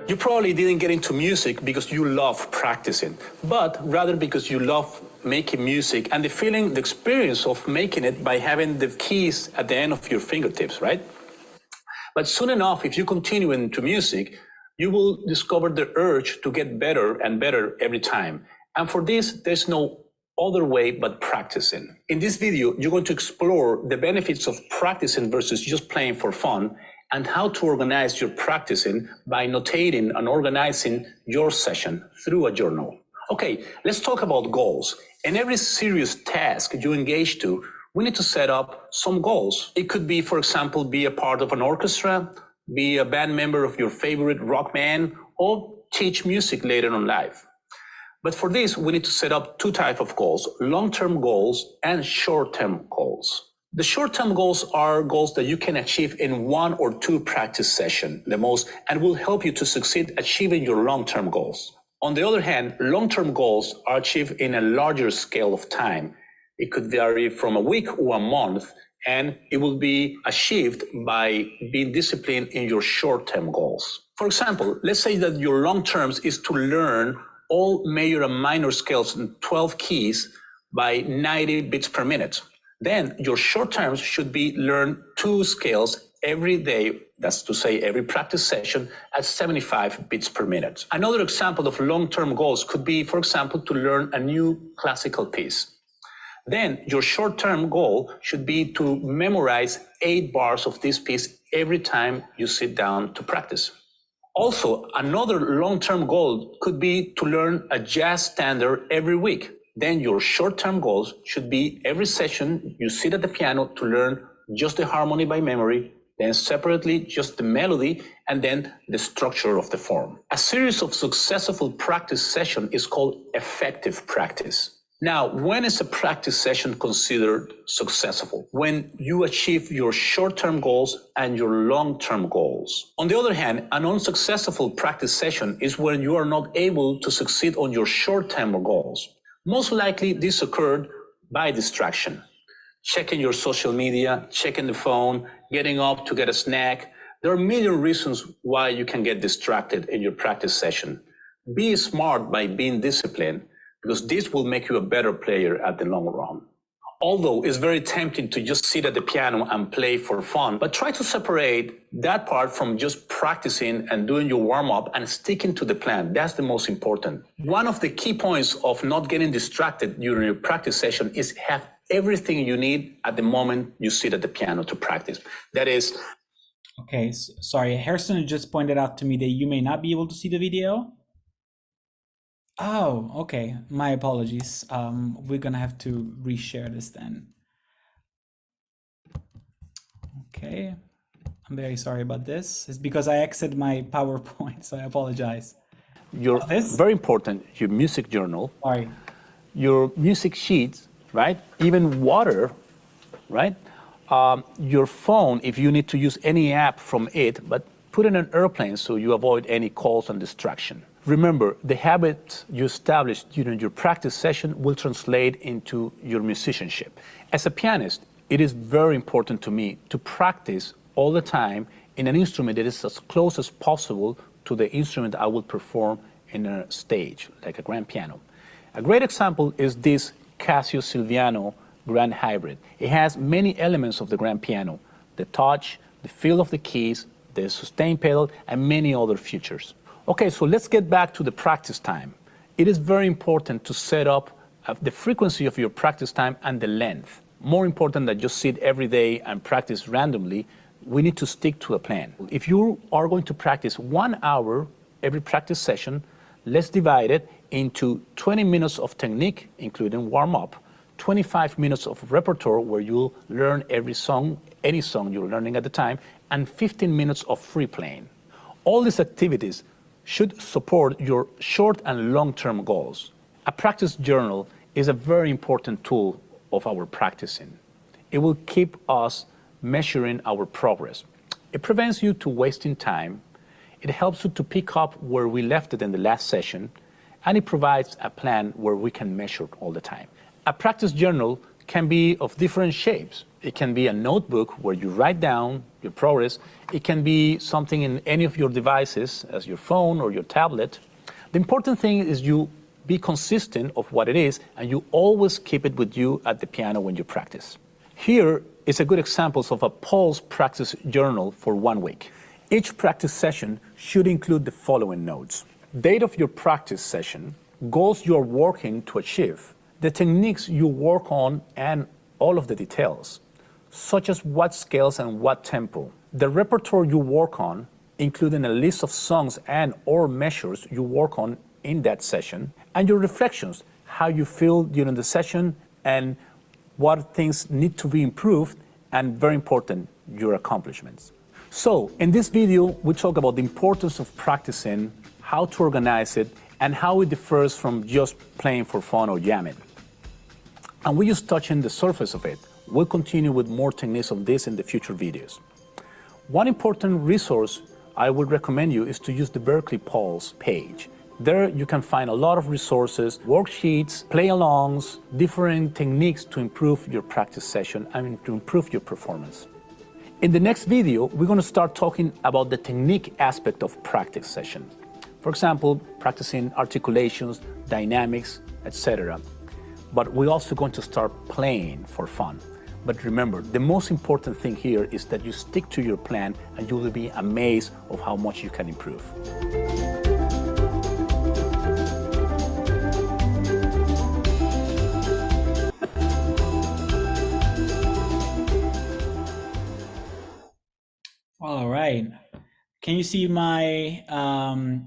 You probably didn't get into music because you love practicing, but rather because you love making music and the experience of making it by having the keys at the end of your fingertips, right? But soon enough, if you continue into music, you will discover the urge to get better and better every time. And for this, there's no other way but practicing. In this video, you're going to explore the benefits of practicing versus just playing for fun, and how to organize your practicing by notating and organizing your session through a journal. Okay, let's talk about goals. In every serious task you engage to, we need to set up some goals. It could be, for example, be a part of an orchestra, be a band member of your favorite rock band, or teach music later in life. But for this, we need to set up 2 types of goals: long-term goals and short-term goals. The short-term goals are goals that you can achieve in 1 or 2 practice sessions, the most, and will help you to succeed achieving your long-term goals. On the other hand, long-term goals are achieved in a larger scale of time. It could vary from a week or a month, and it will be achieved by being disciplined in your short-term goals. For example, let's say that your long-term is to learn all major and minor scales in 12 keys by 90 beats per minute. Then your short terms should be learn 2 scales every day, that's to say every practice session, at 75 beats per minute. Another example of long-term goals could be, for example, to learn a new classical piece. Then your short-term goal should be to memorize 8 bars of this piece every time you sit down to practice. Also, another long-term goal could be to learn a jazz standard every week. Then your short-term goals should be every session you sit at the piano to learn just the harmony by memory, then separately just the melody, and then the structure of the form. A series of successful practice sessions is called effective practice. Now, when is a practice session considered successful? When you achieve your short-term goals and your long-term goals. On the other hand, an unsuccessful practice session is when you are not able to succeed on your short-term goals. Most likely, this occurred by distraction. Checking your social media, checking the phone, getting up to get a snack. There are a million reasons why you can get distracted in your practice session. Be smart by being disciplined, because this will make you a better player at the long run. Although it's very tempting to just sit at the piano and play for fun, but try to separate that part from just practicing and doing your warm-up and sticking to the plan. That's the most important. One of the key points of not getting distracted during your practice session is have everything you need at the moment you sit at the piano to practice. That is... Okay, sorry, Gerson just pointed out to me that you may not be able to see the video. Oh, okay. My apologies. We're gonna have to reshare this then. Okay. I'm very sorry about this. It's because I exited my PowerPoint, so I apologize. Very important, your music journal. Sorry. Your music sheets, right? Even water, right? Your phone, if you need to use any app from it, but put in an airplane so you avoid any calls and distraction. Remember, the habits you established during your practice session will translate into your musicianship. As a pianist, it is very important to me to practice all the time in an instrument that is as close as possible to the instrument I will perform in a stage, like a grand piano. A great example is this Casio Silviano Grand Hybrid. It has many elements of the grand piano: the touch, the feel of the keys, the sustain pedal, and many other features. Okay, so let's get back to the practice time. It is very important to set up the frequency of your practice time and the length. More important than just sit every day and practice randomly, we need to stick to a plan. If you are going to practice 1 hour every practice session, let's divide it into 20 minutes of technique, including warm-up, 25 minutes of repertoire where you'll learn every song, any song you're learning at the time, and 15 minutes of free playing. All these activities should support your short and long-term goals. A practice journal is a very important tool of our practicing. It will keep us measuring our progress. It prevents you to wasting time. It helps you to pick up where we left it in the last session, and it provides a plan where we can measure all the time. A practice journal can be of different shapes. It can be a notebook where you write down your progress. It can be something in any of your devices, as your phone or your tablet. The important thing is you be consistent of what it is, and you always keep it with you at the piano when you practice. Here is a good example of a pulse practice journal for 1 week. Each practice session should include the following notes: date of your practice session, goals you are working to achieve, the techniques you work on, and all of the details, such as what scales and what tempo, the repertoire you work on, including a list of songs and or measures you work on in that session, and your reflections, how you feel during the session and what things need to be improved, and very important, your accomplishments. So in this video, we talk about the importance of practicing, how to organize it, and how it differs from just playing for fun or jamming. And we're just touching the surface of it. We'll continue with more techniques of this in the future videos. One important resource I would recommend you is to use the Berklee Pulse page. There you can find a lot of resources, worksheets, play-alongs, different techniques to improve your practice session and to improve your performance. In the next video, we're going to start talking about the technique aspect of practice session. For example, practicing articulations, dynamics, etc. But we're also going to start playing for fun. But remember, the most important thing here is that you stick to your plan, and you will be amazed of how much you can improve. All right. Can you see my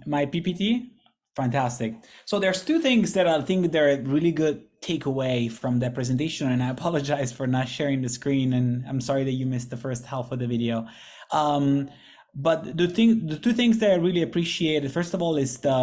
my PPT? Fantastic. So there's two things that I think they're a really good takeaway from that presentation, and I apologize for not sharing the screen, and I'm sorry that you missed the first half of the video. But the two things that I really appreciated, first of all, is the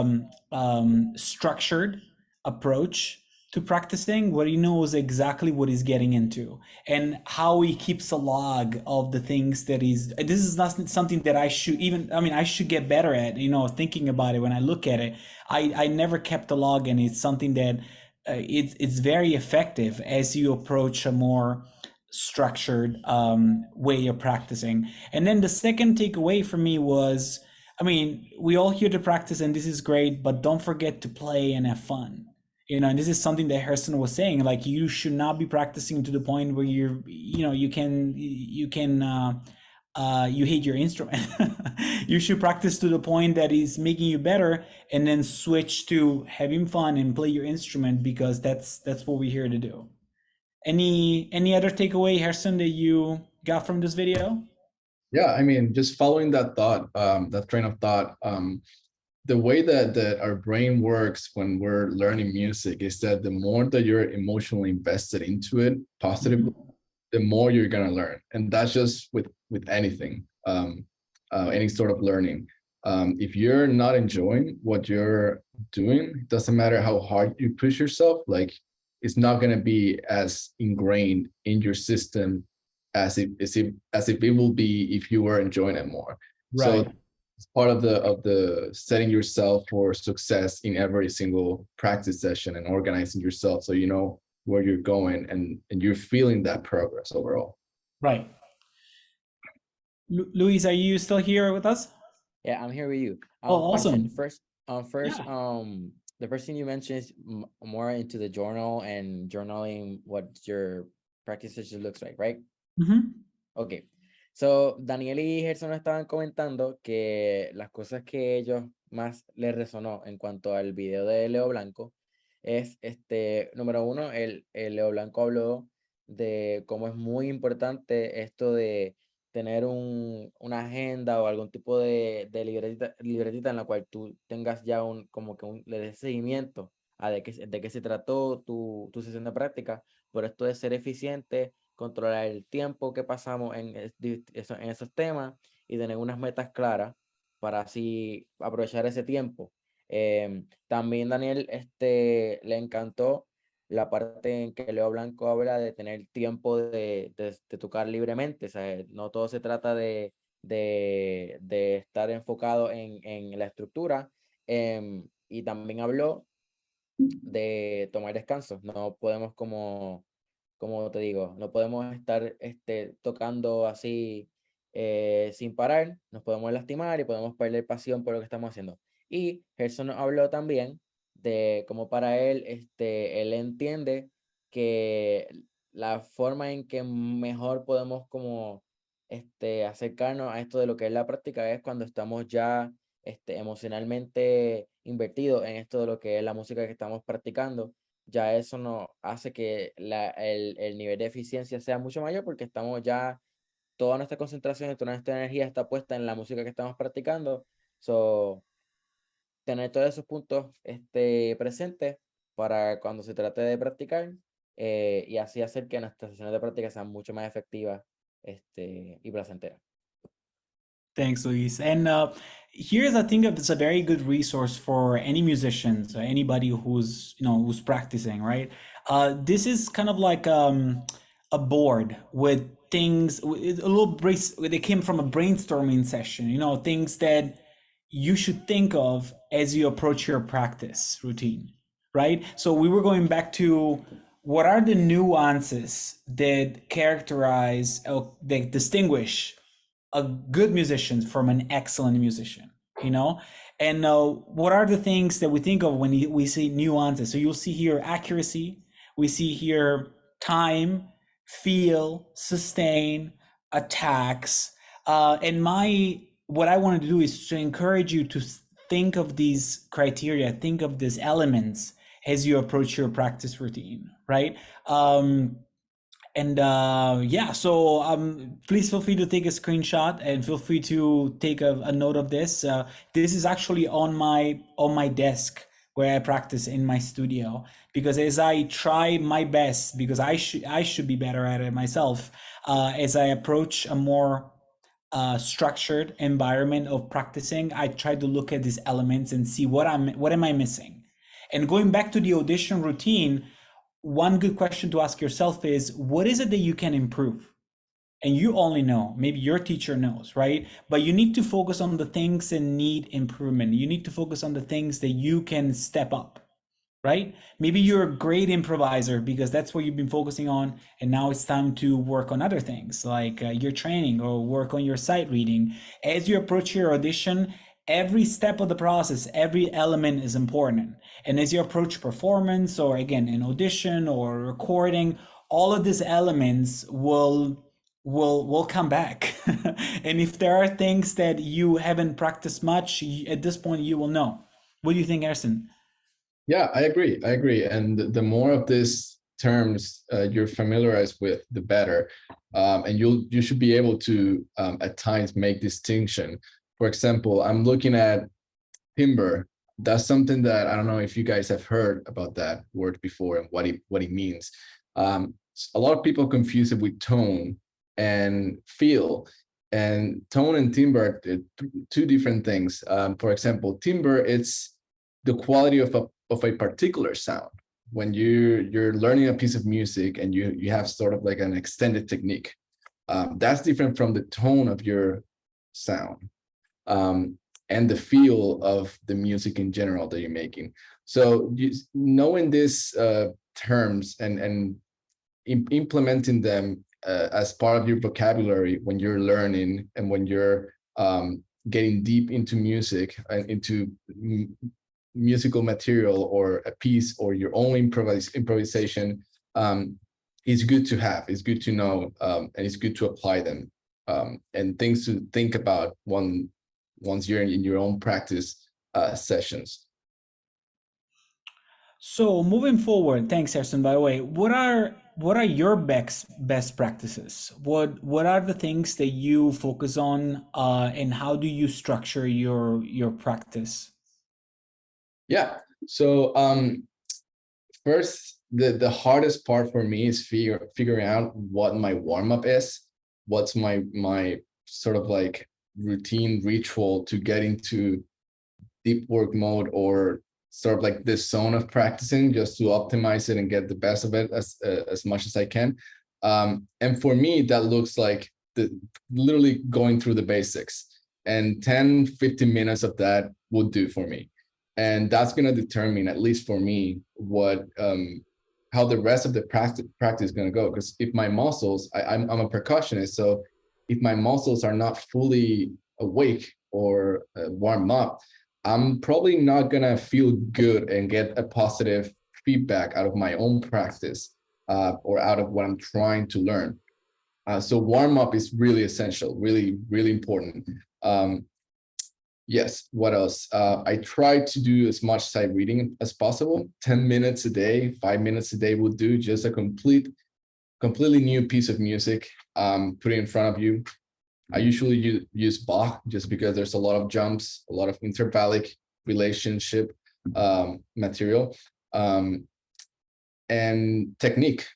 structured approach to practicing, where he knows exactly what he's getting into and how he keeps a log of the things that he's. This is not something that I should even, I mean, I should get better at, you know, thinking about it. When I look at it, I never kept a log, and it's something that it's very effective as you approach a more structured way of practicing. And then the second takeaway for me was, I mean, we all here to practice, and this is great, but don't forget to play and have fun. You know, and this is something that Gerson was saying, like, you should not be practicing to the point where you're, you know, you hate your instrument. You should practice to the point that is making you better, and then switch to having fun and play your instrument, because that's what we're here to do. Any other takeaway, Gerson, that you got from this video? Yeah, I mean, just following that thought, that train of thought, the way that our brain works when we're learning music is that the more that you're emotionally invested into it positively, the more you're gonna learn. And that's just with anything, any sort of learning. If you're not enjoying what you're doing, it doesn't matter how hard you push yourself, like, it's not gonna be as ingrained in your system as if it will be if you were enjoying it more. Right. So it's part of the setting yourself for success in every single practice session, and organizing yourself so you know where you're going, and you're feeling that progress overall. Right. Luis, are you still here with us? Yeah, I'm here with you. Oh, awesome. First, the first thing you mentioned is more into the journal and journaling what your practice session looks like, right? Ok. So, Daniel y Gerson estaban comentando que las cosas que ellos más les resonó en cuanto al video de Leo Blanco es, número uno, el Leo Blanco habló de cómo es muy importante esto de tener una agenda o algún tipo de libretita en la cual tú tengas ya le des seguimiento a de qué se trató tu sesión de práctica, por esto de ser eficiente, controlar el tiempo que pasamos en esos temas y tener unas metas claras para así aprovechar ese tiempo. También Daniel le encantó la parte en que Leo Blanco habla de tener tiempo de tocar libremente. O sea, no todo se trata de estar enfocado en la estructura. Y también habló de tomar descansos. No podemos, como te digo, no podemos estar tocando así sin parar. Nos podemos lastimar y podemos perder pasión por lo que estamos haciendo. Y Gerson habló también de cómo para él, él entiende que la forma en que mejor podemos como acercarnos a esto de lo que es la práctica es cuando estamos ya emocionalmente invertidos en esto de lo que es la música que estamos practicando. Ya eso nos hace que el nivel de eficiencia sea mucho mayor, porque estamos ya, toda nuestra concentración y toda nuestra energía está puesta en la música que estamos practicando. So, tener todos esos puntos presentes para cuando se trate de practicar, y así hacer que nuestras sesiones de práctica sean mucho más efectivas y placenteras. Thanks, Luis. And here's, I think, it's a very good resource for any musicians, anybody who's who's practicing, right? This is kind of like a board with things, a little they came from a brainstorming session, things that you should think of as you approach your practice routine, right? So we were going back to what are the nuances that characterize, that distinguish a good musician from an excellent musician, and what are the things that we think of when we say nuances? So you'll see here accuracy, we see here time, feel, sustain, attacks, and what I wanted to do is to encourage you to think of these criteria, think of these elements as you approach your practice routine, right? And yeah, so please feel free to take a screenshot and feel free to take a note of this. This is actually on my desk where I practice in my studio, because as I try my best, because I should be better at it myself, as I approach a more structured environment of practicing, I try to look at these elements and see what am I missing. And going back to the audition routine, one good question to ask yourself is, what is it that you can improve? And you only know, maybe your teacher knows, right? But you need to focus on the things that need improvement. You need to focus on the things that you can step up, right? Maybe you're a great improviser because that's what you've been focusing on, and now it's time to work on other things like your training or work on your sight reading. As you approach your audition, every step of the process, every element is important. And as you approach performance, or again, an audition or recording, all of these elements will come back. And if there are things that you haven't practiced much, at this point you will know. What do you think, Gerson? Yeah, I agree. And the more of these terms you're familiarized with, the better. And you should be able to at times make distinction. For example, I'm looking at timbre. That's something that I don't know if you guys have heard about that word before and what it means. A lot of people confuse it with tone and feel. And tone and timbre are two different things. For example, timbre, it's the quality of a particular sound. When you're learning a piece of music and you have sort of like an extended technique, that's different from the tone of your sound. And the feel of the music in general that you're making. So knowing these terms and implementing them as part of your vocabulary when you're learning and when you're getting deep into music and into musical material or a piece or your own improvisation, is good to have, it's good to know, and it's good to apply them, and things to think about once you're in your own practice sessions. So moving forward, thanks, Gerson. By the way, what are your best practices? What are the things that you focus on, and how do you structure your practice? Yeah. So first, the hardest part for me is figuring out what my warm-up is, what's my sort of like routine ritual to get into deep work mode, or sort of like this zone of practicing, just to optimize it and get the best of it as much as I can. And for me, that looks like literally going through the basics, and 10-15 minutes of that would do for me. And that's going to determine, at least for me, what how the rest of the practice is going to go. Because if my muscles, I'm a percussionist, so if my muscles are not fully awake or warm up, I'm probably not going to feel good and get a positive feedback out of my own practice, or out of what I'm trying to learn. So warm up is really essential, really, really important. Yes, what else? I try to do as much sight reading as possible. 10 minutes a day, 5 minutes a day would do. Just a completely new piece of music, put it in front of you. I usually use Bach, just because there's a lot of jumps, a lot of intervallic relationship material, and technique.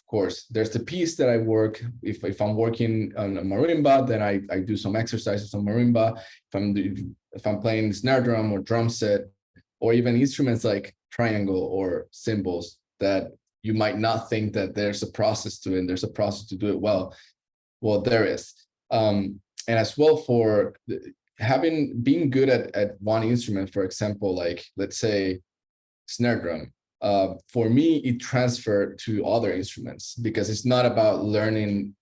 Of course, there's the piece that I work. If I'm working on a marimba, then I do some exercises on marimba. If I'm playing snare drum or drum set, or even instruments like triangle or cymbals, that you might not think that there's a process to it, and there's a process to do it well. Well, there is. And as well, for being good at one instrument, for example, like let's say snare drum, for me, it transferred to other instruments, because it's not about learning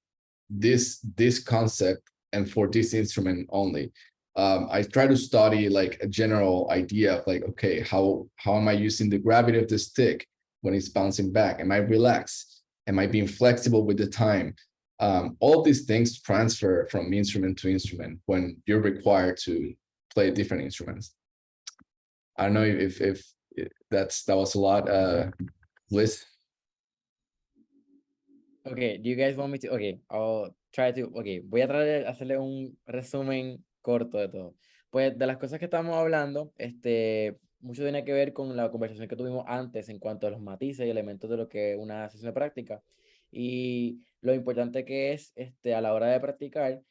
this concept and for this instrument only. I try to study like a general idea of like, okay, how am I using the gravity of the stick when it's bouncing back? Am I relaxed? Am I being flexible with the time? All of these things transfer from instrument to instrument when you're required to play different instruments. I don't know if that was a lot, Liz. Okay, do you guys want me to? Okay, I'll try to. Okay, voy a tratar de hacerle un resumen corto de todo. Pues de las cosas que estamos hablando, mucho tiene que ver con la conversación que tuvimos antes en cuanto a los matices y elementos de lo que es una sesión de práctica y lo importante que es, a la hora de practicar,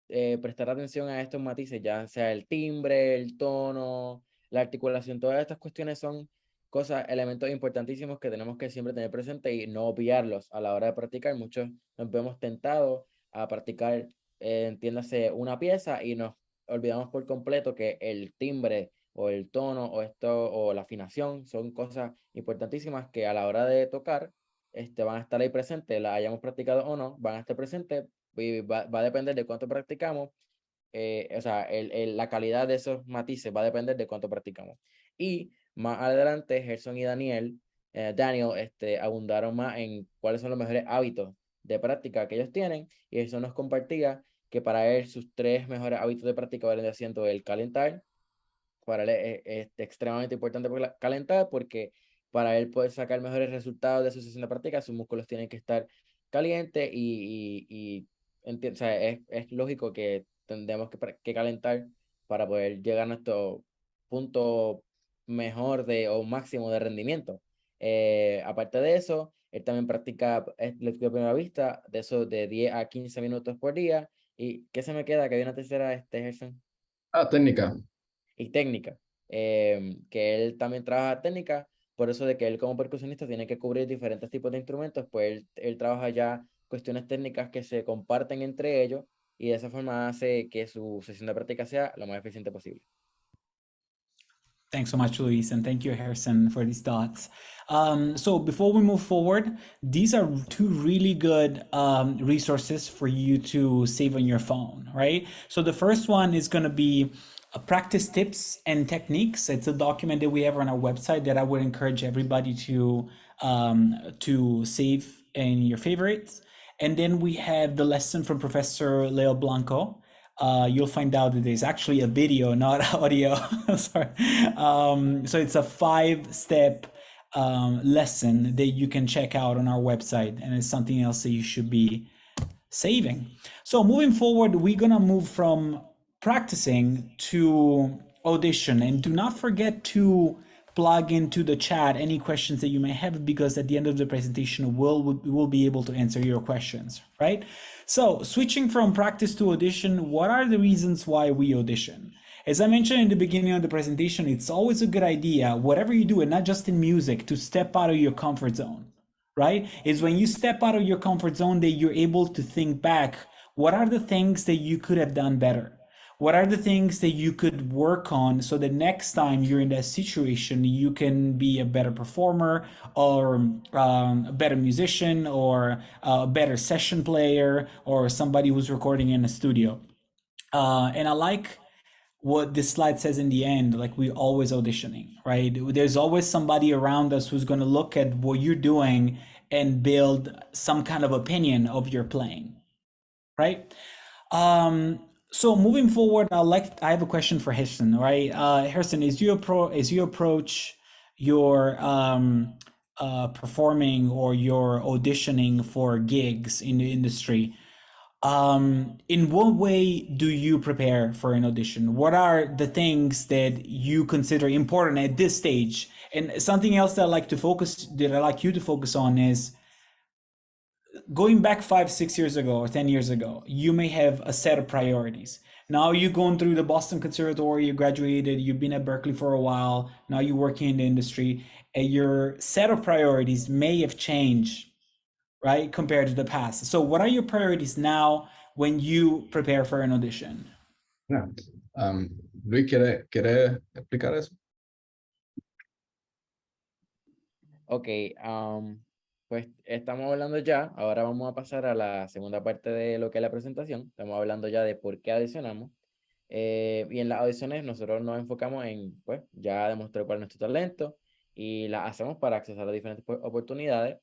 prestar atención a estos matices, ya sea el timbre, el tono, la articulación, todas estas cuestiones son cosas, elementos importantísimos que tenemos que siempre tener presente y no obviarlos a la hora de practicar. Muchos nos vemos tentados a practicar, entiéndase, una pieza y nos olvidamos por completo que el timbre o el tono o la afinación son cosas importantísimas que a la hora de tocar, van a estar ahí presentes, la hayamos practicado o no, van a estar presentes y va a depender de cuánto practicamos, o sea, la calidad de esos matices va a depender de cuánto practicamos. Y más adelante, Gerson y Daniel, abundaron más en cuáles son los mejores hábitos de práctica que ellos tienen, y eso nos compartía que para él sus 3 mejores hábitos de práctica van siendo el calentar. Para él es extremadamente importante calentar porque para él poder sacar mejores resultados de su sesión de práctica, sus músculos tienen que estar calientes o sea, es lógico que tendremos que calentar para poder llegar a nuestro punto mejor o máximo de rendimiento. Aparte de eso, él también practica lectura a primera vista, de eso de 10 a 15 minutos por día. ¿Y qué se me queda? Que hay una tercera, Gerson. Ah, técnica. Y técnica, que él también trabaja técnica, por eso de que él como percusionista tiene que cubrir diferentes tipos de instrumentos, pues él trabaja ya cuestiones técnicas que se comparten entre ellos y de esa forma hace que su sesión de práctica sea lo más eficiente posible. Thanks so much, Luis, and thank you, Gerson, for these thoughts. So before we move forward, these are 2 really good resources for you to save on your phone, right? So the first one is going to be practice tips and techniques. It's a document that we have on our website that I would encourage everybody to save in your favorites. And then we have the lesson from Professor Leo Blanco. You'll find out that there's actually a video, not audio. Sorry. So it's a 5-step lesson that you can check out on our website, and it's something else that you should be saving. So moving forward, we're gonna move from practicing to audition, and do not forget to plug into the chat any questions that you may have, because at the end of the presentation we'll be able to answer your questions, right? So switching from practice to audition, what are the reasons why we audition? As I mentioned in the beginning of the presentation, it's always a good idea, whatever you do, and not just in music, to step out of your comfort zone, right? It's when you step out of your comfort zone that you're able to think back, what are the things that you could have done better? What are the things that you could work on so that next time you're in that situation, you can be a better performer, or a better musician, or a better session player, or somebody who's recording in a studio? And I like what this slide says in the end, like we're always auditioning, right? There's always somebody around us who's going to look at what you're doing and build some kind of opinion of your playing, right? So moving forward, I have a question for Gerson, right? Gerson, as you approach your performing or your auditioning for gigs in the industry, in what way do you prepare for an audition? What are the things that you consider important at this stage? And something else that I like you to focus on is, going back 5-6 years ago or 10 years ago, you may have a set of priorities. Now you're going through the Boston Conservatory, you graduated, you've been at Berklee for a while, now you're working in the industry, and your set of priorities may have changed, right, compared to the past. So what are your priorities now when you prepare for an audition? Yeah. Luis, ¿quiere explicar eso? Ok, pues estamos hablando ya, ahora vamos a pasar a la segunda parte de lo que es la presentación. Estamos hablando ya de por qué audicionamos. Y en las audiciones nosotros nos enfocamos en, pues, ya demostrar cuál es nuestro talento y las hacemos para acceder a diferentes oportunidades.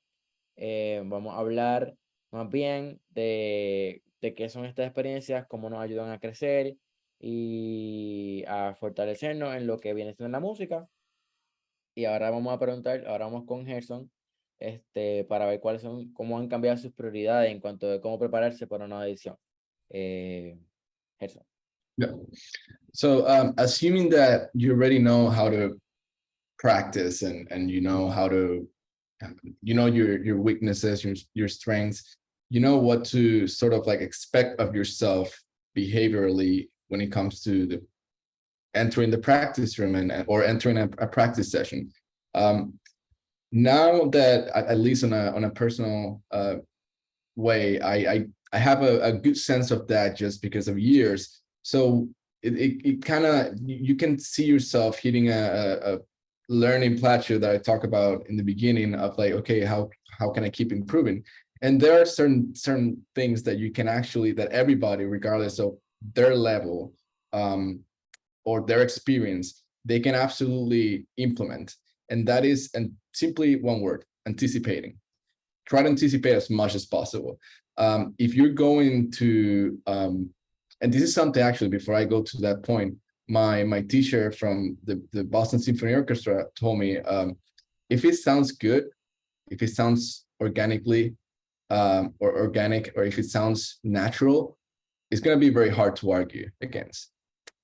Vamos a hablar más bien de qué son estas experiencias, cómo nos ayudan a crecer y a fortalecernos en lo que viene siendo la música. Y ahora vamos con Gerson, para ver cómo han cambiado sus prioridades en cuanto a cómo prepararse para una audición. Gerson. Yeah. So assuming that you already know how to practice and you know how to, you know, your weaknesses, your strengths, you know what to sort of like expect of yourself behaviorally when it comes to the entering the practice room or entering a practice session. Now that at least on a personal way, I have a good sense of that just because of years. So it kind of, you can see yourself hitting a learning plateau that I talk about in the beginning of like, okay, how can I keep improving? And there are certain things that you can actually, that everybody, regardless of their level or their experience, they can absolutely implement. And that is, and simply one word, anticipating. Try to anticipate as much as possible. If you're going to, and this is something actually, before I go to that point, my teacher from the Boston Symphony Orchestra told me, if it sounds good, if it sounds organically or organic, or if it sounds natural, it's going to be very hard to argue against.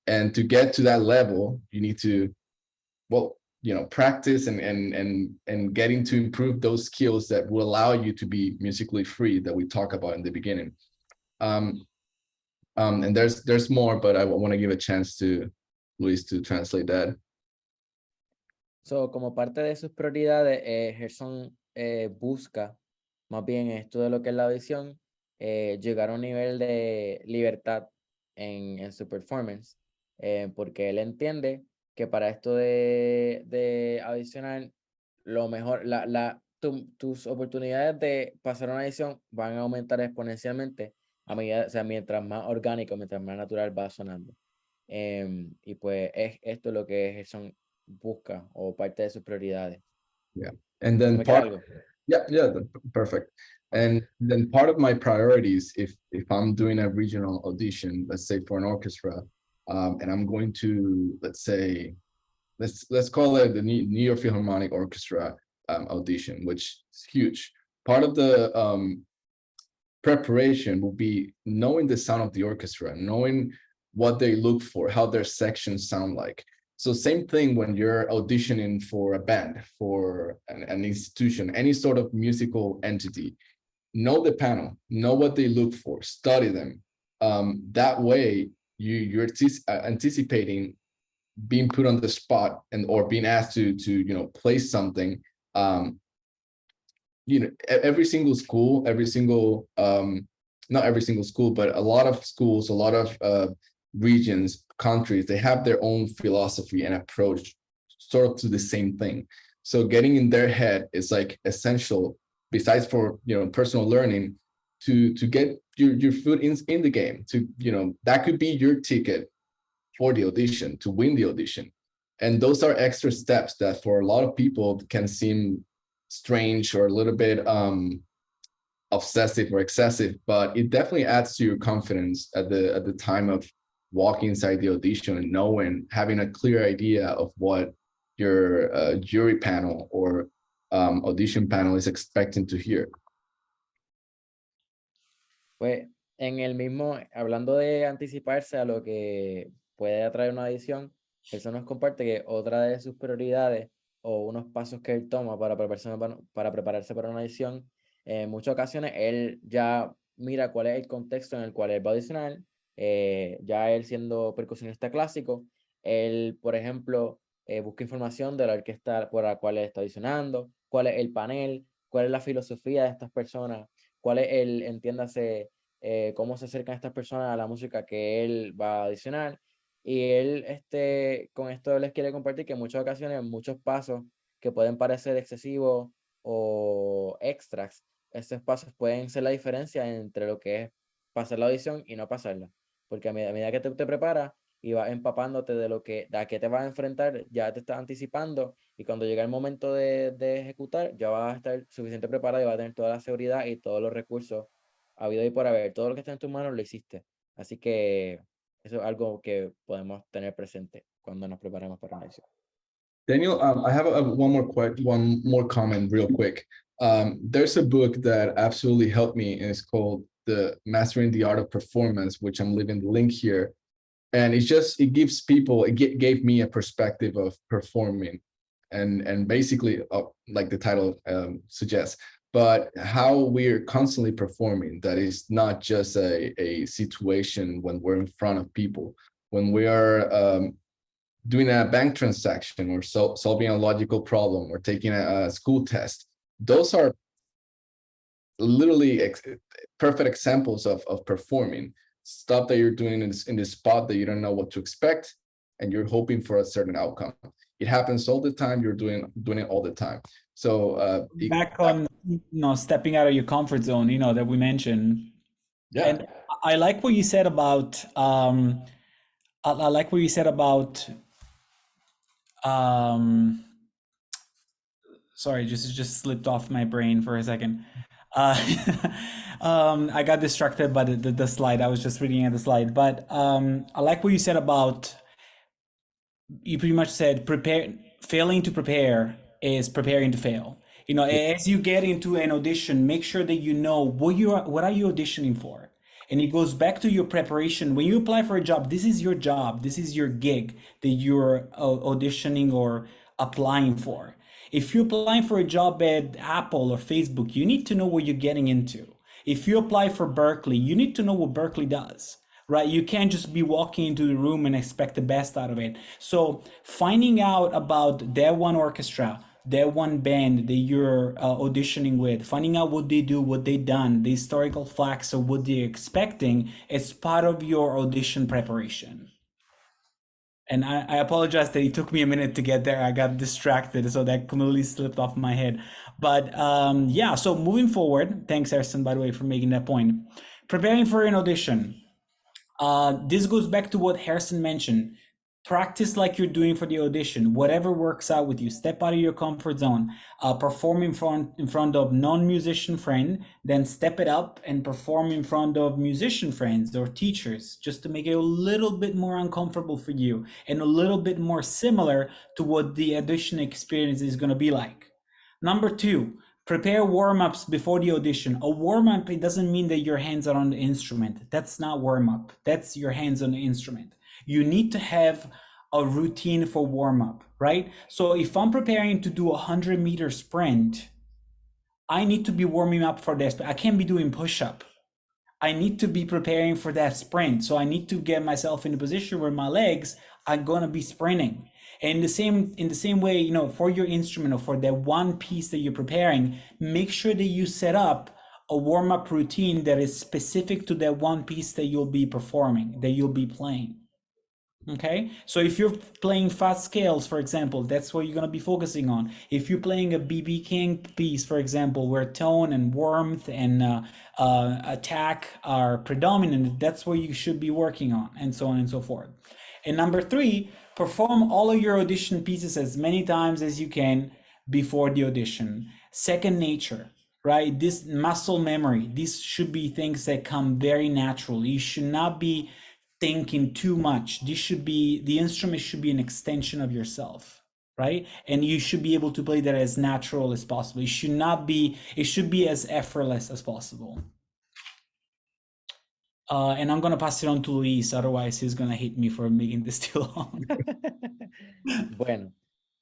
And to get to that level, you need to, well, you know, practice and getting to improve those skills that will allow you to be musically free that we talk about in the beginning. And there's more, but I want to give a chance to Luis to translate that. So, como parte de sus prioridades, Gerson busca, más bien esto de lo que es la audición, llegar a un nivel de libertad en su performance, porque él entiende que para esto de audicionar, lo mejor, tus oportunidades de pasar una audición van a aumentar exponencialmente a medida, o sea, mientras más orgánico, mientras más natural va sonando. Y pues es esto lo que Gerson busca o parte de sus prioridades. Yeah. And then perfect. And then part of my priorities, if I'm doing a regional audition, let's say for an orchestra, and I'm going to, let's say, let's call it the New York Philharmonic Orchestra audition, which is huge. Part of the preparation will be knowing the sound of the orchestra, knowing what they look for, how their sections sound like. So same thing when you're auditioning for a band, for an institution, any sort of musical entity. Know the panel, know what they look for, study them. That way, you're anticipating being put on the spot or being asked to play something. Every single school, not every single school, but a lot of schools, a lot of regions, countries, they have their own philosophy and approach sort of to the same thing. So getting in their head is like essential, besides for personal learning, to get your foot in the game. That could be your ticket for the audition, to win the audition. And those are extra steps that for a lot of people can seem strange or a little bit obsessive or excessive, but it definitely adds to your confidence at the time of walking inside the audition and knowing, having a clear idea of what your jury panel or audition panel is expecting to hear. Pues en el mismo, hablando de anticiparse a lo que puede atraer una audición, eso nos comparte que otra de sus prioridades o unos pasos que él toma para prepararse para una audición, en muchas ocasiones él ya mira cuál es el contexto en el cual él va a audicionar. Ya él siendo percusionista clásico, él, por ejemplo, busca información de la orquesta por la cual él está audicionando, cuál es el panel, cuál es la filosofía de estas personas, cuál es entiéndase, cómo se acercan estas personas a la música que él va a audicionar. Y él, con esto les quiere compartir que en muchas ocasiones, muchos pasos que pueden parecer excesivos o extras, estos pasos pueden ser la diferencia entre lo que es pasar la audición y no pasarla. Porque a medida que te preparas y vas empapándote de a qué te vas a enfrentar, ya te estás anticipando, y cuando llega el momento de ejecutar, ya vas a estar suficiente preparado y vas a tener toda la seguridad y todos los recursos habido y por haber. Todo lo que está en tus manos lo hiciste. Así que eso es algo que podemos tener presente cuando nos preparemos para una audición. Daniel, I have one more comment real quick. There's a book that absolutely helped me, and it's called The Mastering the Art of Performance, which I'm leaving the link here. And it gives people, gave me a perspective of performing, and basically, like the title suggests, but how we're constantly performing. That is not just a situation when we're in front of people, when we are doing a bank transaction, or solving a logical problem, or taking a school test. Those are literally perfect examples of performing. Stuff that you're doing in this spot that you don't know what to expect, and you're hoping for a certain outcome. It happens all the time. You're doing it all the time. So back on, stepping out of your comfort zone, that we mentioned. yeah. And I like what you said about I like what you said about sorry, just slipped off my brain for a second. I got distracted by the slide. I was just reading at the slide, but I like what you said about, you pretty much said failing to prepare is preparing to fail. As you get into an audition, make sure that you know what are you auditioning for. And it goes back to your preparation. When you apply for a job, this is your job, this is your gig that you're auditioning or applying for. If you're applying for a job at Apple or Facebook, you need to know what you're getting into. If you apply for Berklee, you need to know what Berklee does, right? You can't just be walking into the room and expect the best out of it. So finding out about that one orchestra, that one band that you're auditioning with, finding out what they do, what they've done, the historical facts of what they're expecting, is part of your audition preparation. And I apologize that it took me a minute to get there. I got distracted, so that completely slipped off my head. But yeah, so moving forward, thanks, Gerson, by the way, for making that point. Preparing for an audition. This goes back to what Gerson mentioned. Practice like you're doing for the audition. Whatever works out with you. Step out of your comfort zone. Perform in front of non-musician friend. Then step it up and perform in front of musician friends or teachers, just to make it a little bit more uncomfortable for you and a little bit more similar to what the audition experience is going to be like. Number 2. Prepare warm-ups before the audition. A warm-up, it doesn't mean that your hands are on the instrument. That's not warm-up. That's your hands on the instrument. You need to have a routine for warm-up, right? So if I'm preparing to do a 100-meter sprint, I need to be warming up for this. I can't be doing push-up. I need to be preparing for that sprint. So I need to get myself in a position where my legs are going to be sprinting. And in the same way, for your instrument or for that one piece that you're preparing, make sure that you set up a warm-up routine that is specific to that one piece that you'll be performing, that you'll be playing. Okay, so if you're playing fast scales, for example, that's what you're going to be focusing on. If you're playing a B.B. King piece, for example, where tone and warmth and attack are predominant, that's what you should be working on, and so on and so forth. And number 3, perform all of your audition pieces as many times as you can before the audition. Second nature, right? This muscle memory, these should be things that come very naturally. You should not be thinking too much. The instrument should be an extension of yourself, right? And you should be able to play that as natural as possible. It should be as effortless as possible. And I'm going to pass it on to Luis, otherwise he's going to hate me for making this too long. Bueno,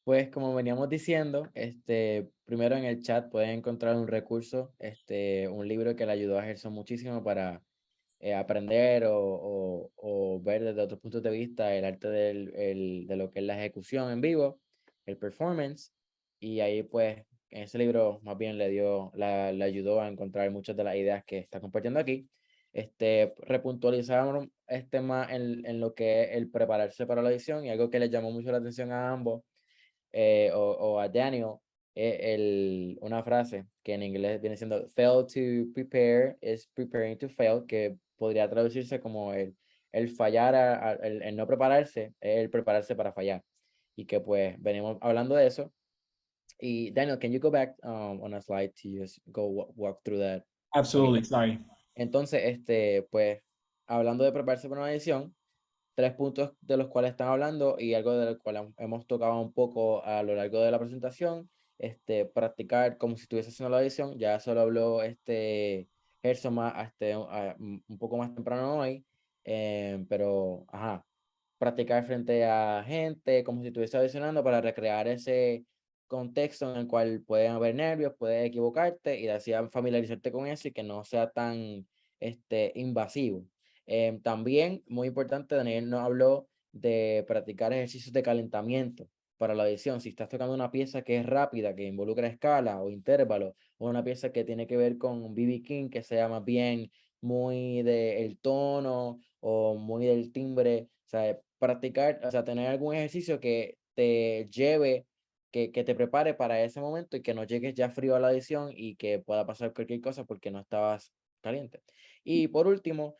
pues como veníamos diciendo, primero en el chat pueden encontrar un recurso, un libro que le ayudó a Gerson muchísimo para aprender o ver desde otros puntos de vista el arte de lo que es la ejecución en vivo, el performance, y ahí pues en ese libro más bien le ayudó a encontrar muchas de las ideas que está compartiendo aquí. Repuntualizamos más en lo que es el prepararse para la audición, y algo que les llamó mucho la atención a ambos o a Daniel, una frase que en inglés viene siendo fail to prepare is preparing to fail, que podría traducirse como el fallar, el no prepararse, el prepararse para fallar. Y que pues venimos hablando de eso. Y Daniel, can you go back on a slide to just go walk through that? Absolutely, sorry. Entonces, pues hablando de prepararse para una audición, 3 puntos de los cuales están hablando y algo de lo cual hemos tocado un poco a lo largo de la presentación, practicar como si estuviese haciendo la audición. Ya eso lo habló Gerson más, un poco más temprano hoy, pero ajá, practicar frente a gente como si estuviese audicionando para recrear ese contexto en el cual pueden haber nervios, puedes equivocarte y así familiarizarte con eso y que no sea tan invasivo. También, muy importante, Daniel nos habló de practicar ejercicios de calentamiento para la audición. Si estás tocando una pieza que es rápida, que involucra escala o intervalo, o una pieza que tiene que ver con B.B. King, que sea más bien muy del tono o muy del timbre, o sea, practicar, o sea, tener algún ejercicio que te lleve, que te prepare para ese momento y que no llegues ya frío a la audición y que pueda pasar cualquier cosa porque no estabas caliente. Y por último,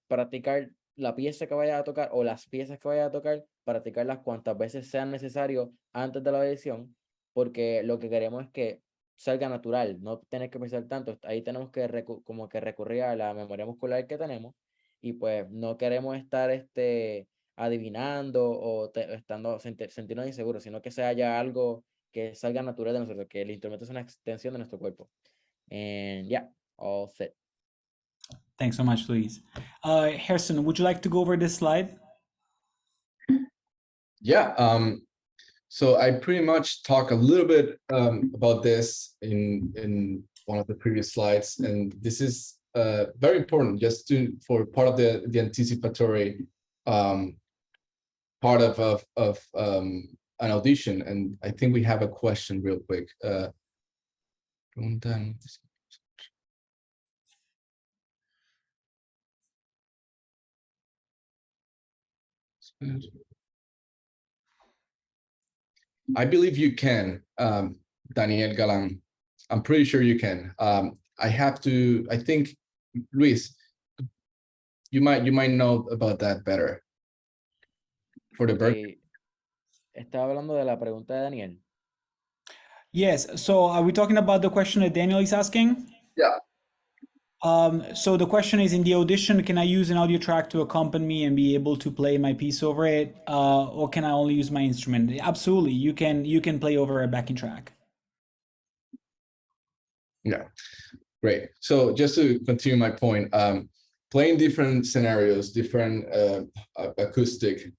practicar la pieza que vaya a tocar o las piezas que vaya a tocar, practicarlas cuantas veces sean necesario antes de la audición, porque lo que queremos es que salga natural, no tener que pensar tanto. Ahí tenemos que como que recurrir a la memoria muscular que tenemos y pues no queremos estar adivinando o sentirnos inseguros, sino que sea ya algo que salga natural de nosotros, que el instrumento es una extensión de nuestro cuerpo. And yeah, all set. Thanks so much, Luis. Gerson, would you like to go over this slide? Yeah. So I pretty much talk a little bit about this in one of the previous slides, and this is very important just for part of the anticipatory part of an audition. And I think we have a question real quick. I believe you can, Daniel Galan. I'm pretty sure you can. I think, Luis, you might know about that better. For the Berklee. Estaba hablando de la pregunta de Daniel. Yes. So are we talking about the question that Daniel is asking? Yeah. So the question is, in the audition, can I use an audio track to accompany me and be able to play my piece over it, or can I only use my instrument? Absolutely, you can play over a backing track. Yeah, great. So just to continue my point, playing different scenarios, different acoustic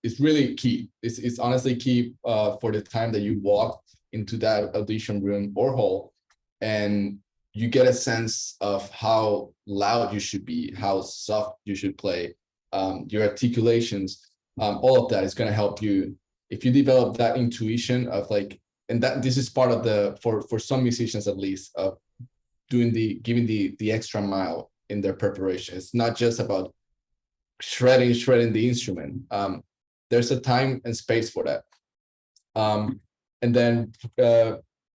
is really key. It's honestly key for the time that you walk into that audition room or hall, and you get a sense of how loud you should be, how soft you should play, your articulations, all of that is going to help you. If you develop that intuition of like, and that this is part of the, for some musicians at least, of giving the extra mile in their preparation. It's not just about shredding the instrument. There's a time and space for that. And then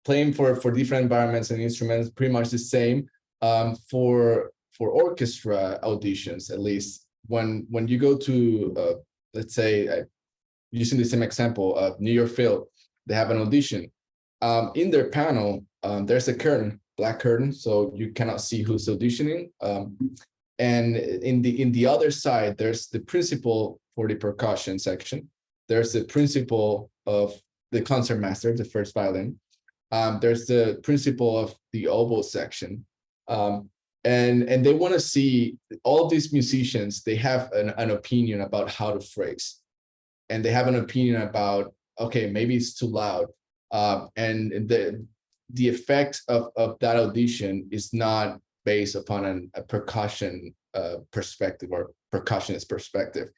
playing for different environments and instruments, pretty much the same for orchestra auditions. At least when you go to let's say, using the same example of New York Phil, they have an audition. In their panel, there's a curtain, black curtain, so you cannot see who's auditioning. And in the other side, there's the principal for the percussion section. There's the principal of the concertmaster, the first violin. There's the principal of the oboe section. And they want to see all these musicians, they have an opinion about how to phrase. And they have an opinion about, okay, maybe it's too loud. And the effect of that audition is not based upon a percussion perspective or percussionist perspective.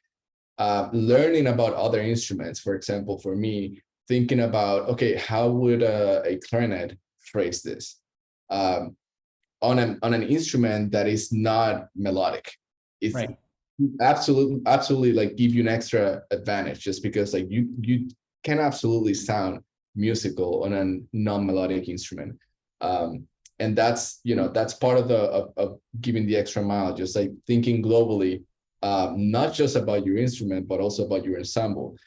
Learning about other instruments, for example, for me, thinking about, okay, how would a clarinet phrase this on an instrument that is not melodic? It's right. absolutely like give you an extra advantage, just because like you can absolutely sound musical on a non-melodic instrument. And that's, that's part of giving the extra mile, just like thinking globally, not just about your instrument, but also about your ensemble.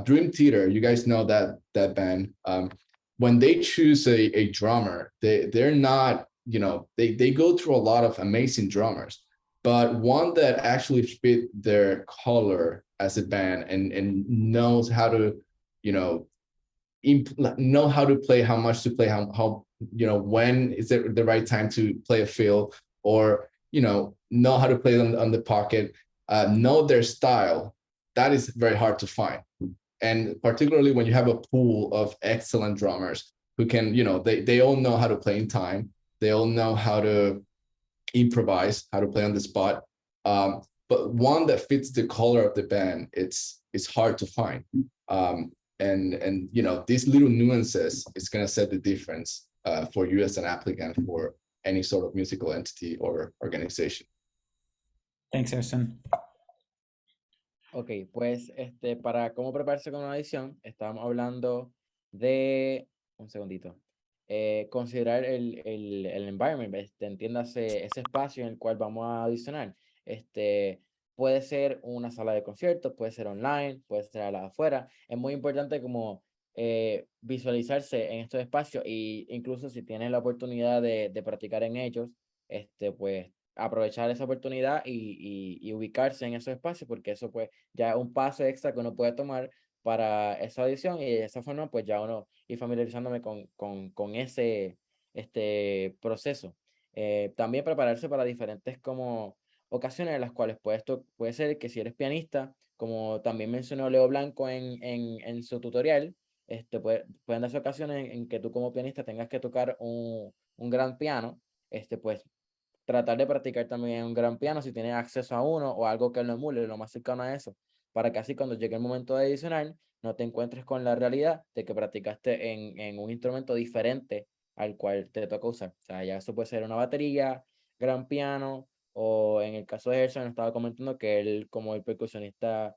Dream Theater, you guys know that band. When they choose a drummer, they're not, they go through a lot of amazing drummers, but one that actually fit their color as a band and knows how to, know how to play, how much to play, how when is it the right time to play a fill, or know how to play on the pocket, know their style. That is very hard to find, and particularly when you have a pool of excellent drummers who can, they all know how to play in time, they all know how to improvise, how to play on the spot. But one that fits the color of the band, it's hard to find. And these little nuances is going to set the difference for you as an applicant for any sort of musical entity or organization. Thanks, Gerson. Ok, pues para cómo prepararse con una audición, estábamos hablando de, un segundito, considerar el environment, entiéndase ese espacio en el cual vamos a audicionar. Puede ser una sala de conciertos, puede ser online, puede ser a la afuera. Es muy importante como visualizarse en estos espacios, e incluso si tienes la oportunidad de practicar en ellos, pues aprovechar esa oportunidad y ubicarse en esos espacios, porque eso pues ya es un paso extra que uno puede tomar para esa audición, y de esa forma pues ya uno ir familiarizándome con ese proceso. También prepararse para diferentes como ocasiones en las cuales puede ser que si eres pianista, como también mencionó Leo Blanco en su tutorial, pueden darse ocasiones en que tú como pianista tengas que tocar un gran piano, pues tratar de practicar también un gran piano si tienes acceso a uno o algo que lo emule, lo más cercano a eso, para que así cuando llegue el momento de adicional no te encuentres con la realidad de que practicaste en un instrumento diferente al cual te toca usar. O sea, ya eso puede ser una batería, gran piano, o en el caso de Gerson estaba comentando que él, como el percusionista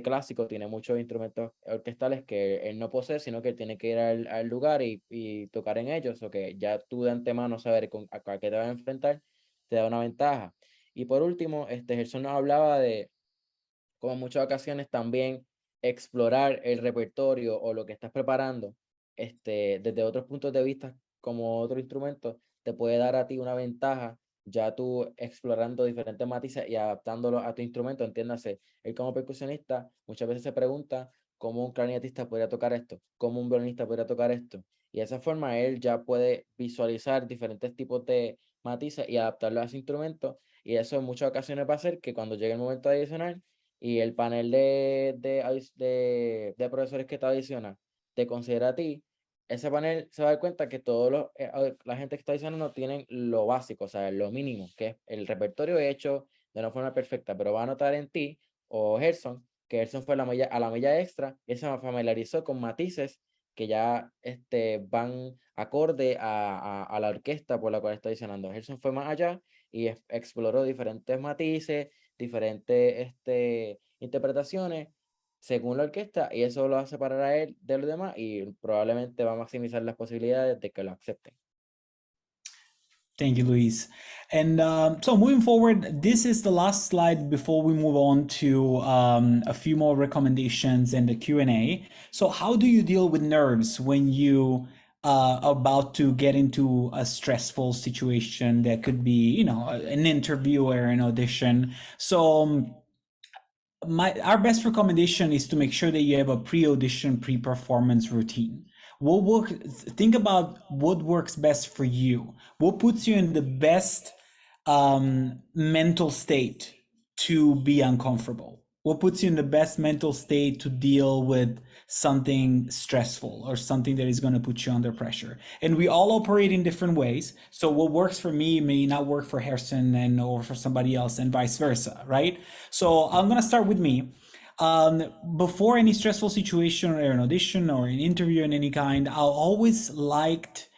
clásico, tiene muchos instrumentos orquestales que él no posee, sino que él tiene que ir al lugar y tocar en ellos, o que ya tú de antemano saber a qué te vas a enfrentar te da una ventaja. Y por último, Gerson nos hablaba de, como en muchas ocasiones, también explorar el repertorio o lo que estás preparando desde otros puntos de vista, como otro instrumento, te puede dar a ti una ventaja, ya tú explorando diferentes matices y adaptándolo a tu instrumento. Entiéndase, él como percusionista muchas veces se pregunta cómo un clarinetista podría tocar esto, cómo un violinista podría tocar esto, y de esa forma él ya puede visualizar diferentes tipos de matices y adaptarlo a ese instrumento, y eso en muchas ocasiones va a hacer que cuando llegue el momento adicional y el panel de profesores que te adiciona te considera a ti, ese panel se va a dar cuenta que todos la gente que está adicionando tienen lo básico, o sea, lo mínimo, que es el repertorio hecho de una forma perfecta, pero va a notar en ti o Gerson, que Gerson fue a la milla extra, y se familiarizó con matices que ya van acorde a la orquesta por la cual está adicionando. Gerson fue más allá y exploró diferentes matices, diferentes interpretaciones según la orquesta, y eso lo va a separar a él de los demás y probablemente va a maximizar las posibilidades de que lo acepten. Thank you, Luis. And so moving forward, this is the last slide before we move on to a few more recommendations and the Q&A. So how do you deal with nerves when you are about to get into a stressful situation that could be, an interview or an audition? So our best recommendation is to make sure that you have a pre-audition, pre-performance routine. Think about what works best for you. What puts you in the best mental state to be uncomfortable? What puts you in the best mental state to deal with something stressful or something that is going to put you under pressure? And we all operate in different ways. So what works for me may not work for Gerson or for somebody else, and vice versa, right? So I'm going to start with me. Before any stressful situation or an audition or an interview in any kind, I always liked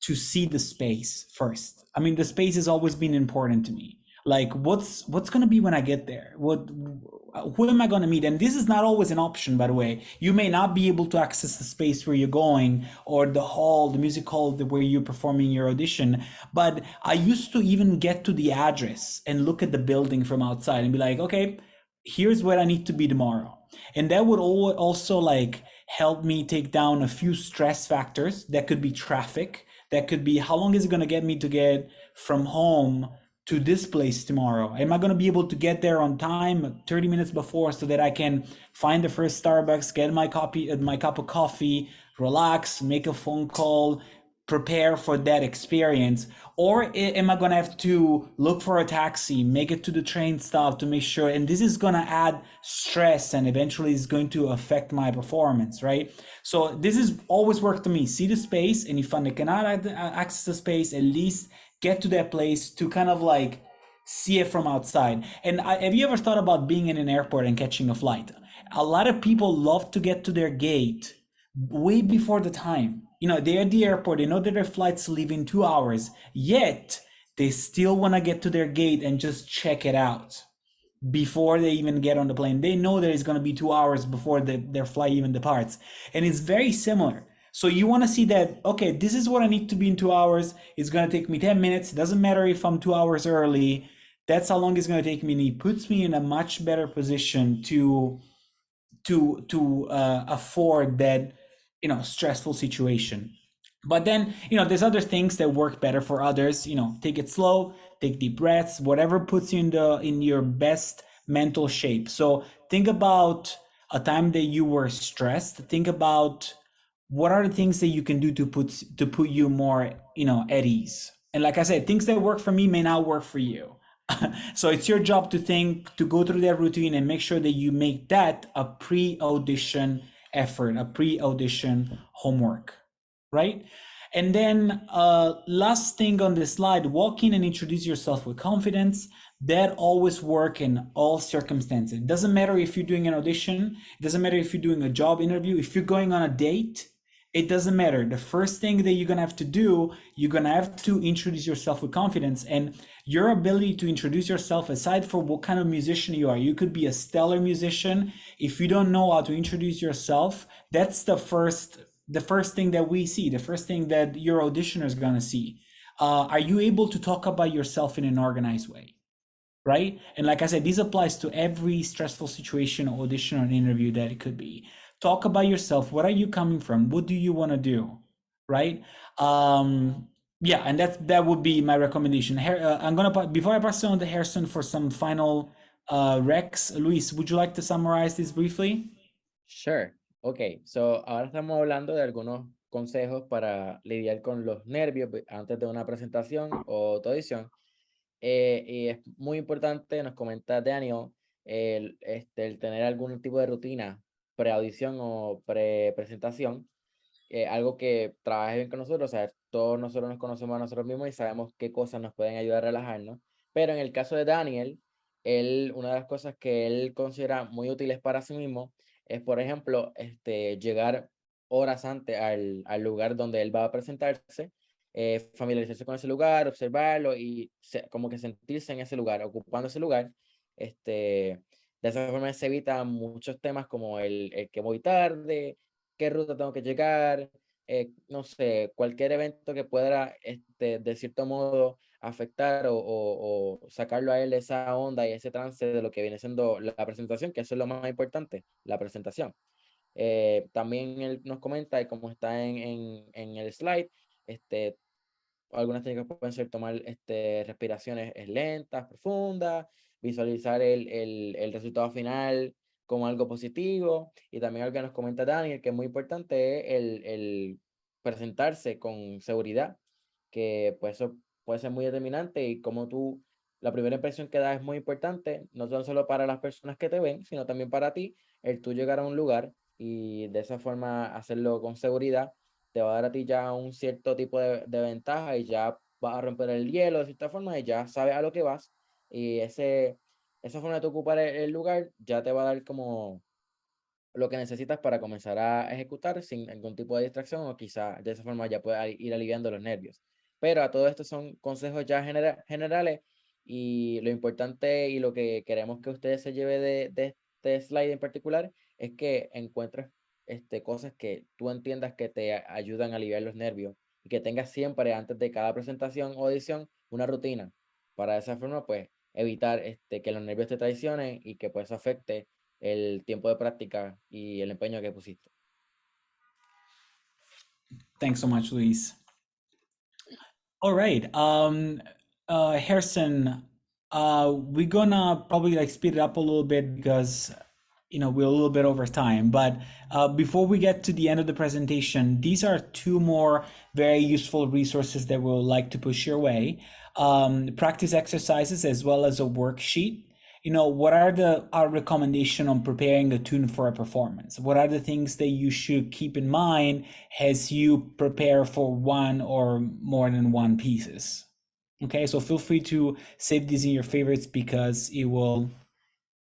to see the space first. I mean, the space has always been important to me. Like, what's going to be when I get there? Who am I going to meet? And this is not always an option, by the way. You may not be able to access the space where you're going or the hall, the music hall where you're performing your audition. But I used to even get to the address and look at the building from outside and be like, okay, here's where I need to be tomorrow. And that would also like help me take down a few stress factors. That could be traffic. That could be how long is it going to get me to get from home to this place tomorrow? Am I going to be able to get there on time 30 minutes before so that I can find the first Starbucks, get my cup of coffee, relax, make a phone call, prepare for that experience? Or am I going to have to look for a taxi, make it to the train stop to make sure? And this is going to add stress and eventually is going to affect my performance, right? So this is always worked to me. See the space, and if I cannot access the space, at least get to that place to kind of like see it from outside. And have you ever thought about being in an airport and catching a flight? A lot of people love to get to their gate way before the time. You know, they're at the airport, they know that their flight's leave in 2 hours, yet they still want to get to their gate and just check it out before they even get on the plane. They know that it's going to be 2 hours before their flight even departs. And it's very similar. So you want to see that, okay, this is what I need to be in 2 hours. It's going to take me 10 minutes. It doesn't matter if I'm 2 hours early. That's how long it's going to take me. And it puts me in a much better position to afford that, you know, stressful situation. But then, you know, there's other things that work better for others. You know, take it slow, take deep breaths, whatever puts you in your best mental shape. So think about a time that you were stressed. Think about what are the things that you can do to put you more, you know, at ease. And like I said, things that work for me may not work for you. So it's your job to go through that routine and make sure that you make that a pre-audition effort, a pre-audition homework, right? And then last thing on this slide, walk in and introduce yourself with confidence. That always work in all circumstances. It doesn't matter if you're doing an audition, it doesn't matter if you're doing a job interview, if you're going on a date, it doesn't matter. The first thing that you're going to have to do, you're going to have to introduce yourself with confidence. And your ability to introduce yourself, aside from what kind of musician you are, you could be a stellar musician. If you don't know how to introduce yourself, that's the first thing that we see, the first thing that your auditioner is going to see. Are you able to talk about yourself in an organized way? Right? And like I said, this applies to every stressful situation, audition, or an interview that it could be. Talk about yourself. What are you coming from? What do you want to do? Right? Yeah, and that would be my recommendation. I'm gonna before I pass it on to Gerson for some final recs. Luis, would you like to summarize this briefly? Sure. Ok, so ahora estamos hablando de algunos consejos para lidiar con los nervios antes de una presentación o tu audición. Y es muy importante, nos comenta Daniel, el tener algún tipo de rutina pre-audición o pre-presentación, algo que trabaje bien con nosotros. O sea, todos nosotros nos conocemos a nosotros mismos y sabemos qué cosas nos pueden ayudar a relajarnos. Pero en el caso de Daniel, una de las cosas que él considera muy útiles para sí mismo es, por ejemplo, llegar horas antes al lugar donde él va a presentarse, familiarizarse con ese lugar, observarlo y como que sentirse en ese lugar, ocupando ese lugar. De esa forma se evita muchos temas como el que voy tarde, qué ruta tengo que llegar, no sé, cualquier evento que pueda, de cierto modo, afectar o sacarlo a él de esa onda y ese trance de lo que viene siendo la presentación, que eso es lo más importante, la presentación. También él nos comenta, y como está en el slide, algunas técnicas pueden ser tomar respiraciones lentas, profundas, visualizar el resultado final como algo positivo, y también algo que nos comenta Daniel, que es muy importante, es el presentarse con seguridad, que pues eso puede ser muy determinante, y como la primera impresión que das es muy importante, no tan solo para las personas que te ven, sino también para ti, el tú llegar a un lugar y de esa forma hacerlo con seguridad, te va a dar a ti ya un cierto tipo de ventaja y ya vas a romper el hielo de cierta forma y ya sabes a lo que vas, y esa forma de tú ocupar el lugar ya te va a dar como lo que necesitas para comenzar a ejecutar sin ningún tipo de distracción, o quizá de esa forma ya puedas ir aliviando los nervios. Pero a todo esto son consejos ya generales, y lo importante y lo que queremos que ustedes se lleve de este slide en particular es que encuentres cosas que tú entiendas que te ayudan a aliviar los nervios, y que tengas siempre antes de cada presentación o audición una rutina para de esa forma pues evitar que los nervios te traicionen y que pues afecte el tiempo de práctica y el empeño que pusiste. Thanks so much, Luis. All right. Gerson, we're gonna probably like speed it up a little bit because we're a little bit over time. But before we get to the end of the presentation, these are two more very useful resources that we'll like to push your way. Practice exercises as well as a worksheet. What are our recommendation on preparing a tune for a performance? What are the things that you should keep in mind as you prepare for one or more than one pieces? Okay, so feel free to save these in your favorites because it will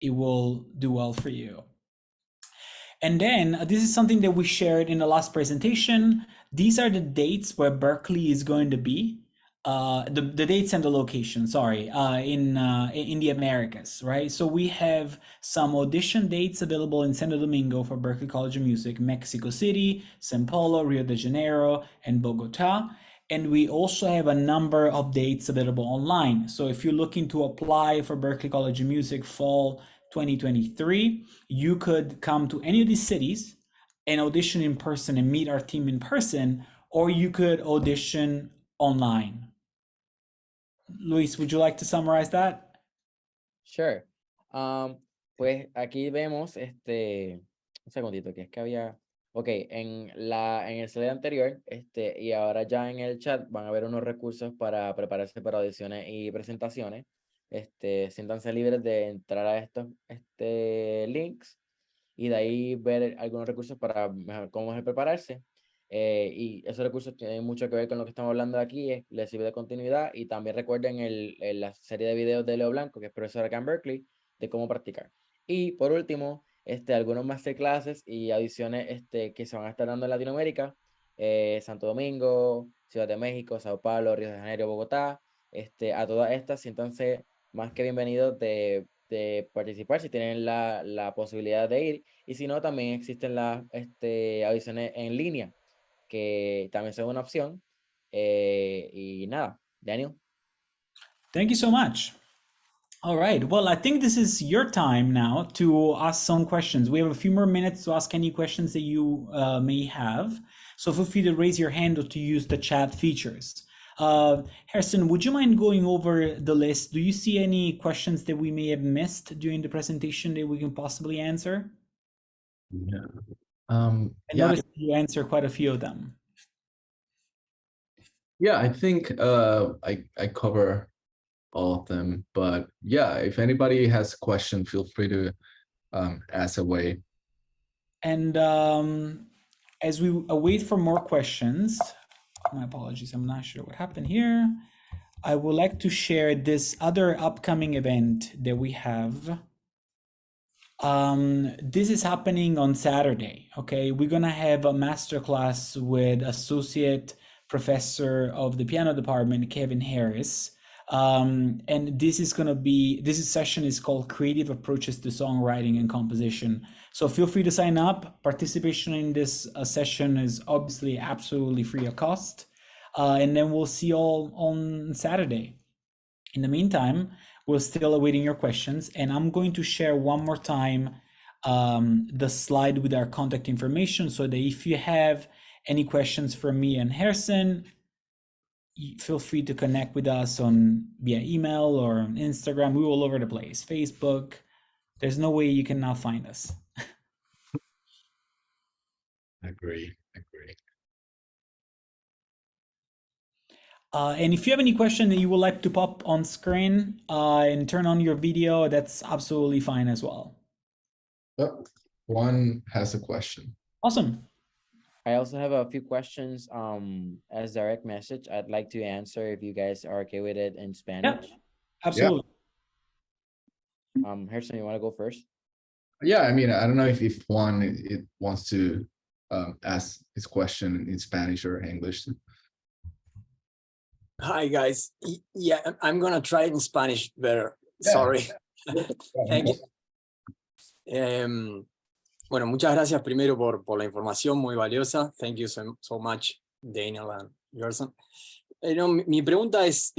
do well for you. And then this is something that we shared in the last presentation. These are the dates where Berklee is going to be. The dates and the location, sorry, in the Americas, right? So we have some audition dates available in Santo Domingo for Berklee College of Music, Mexico City, São Paulo, Rio de Janeiro, and Bogota. And we also have a number of dates available online. So if you're looking to apply for Berklee College of Music Fall 2023, you could come to any of these cities and audition in person and meet our team in person, or you could audition online. Luis, would you like to summarize that? Sure. Pues aquí vemos, un segundito, que es que había, ok, en el slide anterior, y ahora ya en el chat van a ver unos recursos para prepararse para audiciones y presentaciones. Siéntanse libres de entrar a estos links y de ahí ver algunos recursos para cómo es prepararse. Y esos recursos tienen mucho que ver con lo que estamos hablando aquí, les sirve de continuidad. Y también recuerden la serie de videos de Leo Blanco, que es profesor acá en Berklee, de cómo practicar. Y por último, algunos masterclasses y audiciones que se van a estar dando en Latinoamérica, Santo Domingo, Ciudad de México, Sao Paulo, Río de Janeiro, Bogotá. A todas estas, siéntanse más que bienvenidos de participar si tienen la posibilidad de ir. Y si no, también existen las audiciones en línea, que también son una opción. Y nada, Daniel. Thank you so much. All right, well, I think this is your time now to ask some questions. We have a few more minutes to ask any questions that you may have. So feel free to raise your hand or to use the chat features. Gerson, would you mind going over the list? Do you see any questions that we may have missed during the presentation that we can possibly answer? Yeah. I noticed you answer quite a few of them. Yeah, I think I cover all of them, but yeah, if anybody has a question, feel free to ask away. And as we await for more questions, my apologies, I'm not sure what happened here. I would like to share this other upcoming event that we have. This is happening on Saturday, okay? We're gonna have a masterclass with Associate Professor of the Piano Department, Kevin Harris. And this session is called Creative Approaches to Songwriting and Composition. So feel free to sign up. Participation in this session is obviously absolutely free of cost. And then we'll see you all on Saturday. In the meantime, we're still awaiting your questions, and I'm going to share one more time the slide with our contact information so that if you have any questions for me and Gerson, feel free to connect with us via email or Instagram. We're all over the place. Facebook. There's no way you can now find us. Agree. And if you have any question that you would like to pop on screen and turn on your video, that's absolutely fine as well. Oh, one has a question. Awesome. I also have a few questions as direct message. I'd like to answer if you guys are okay with it in Spanish. Yeah, absolutely. Gerson, you want to go first? Yeah, I mean, I don't know if Juan it wants to ask his question in Spanish or English. Hi guys. Yeah, I'm gonna try it in Spanish better. Yeah. Sorry. Thank you. Bueno, muchas gracias primero por la información muy valiosa. Thank you so much, Daniel and Gerson. No, mi pregunta es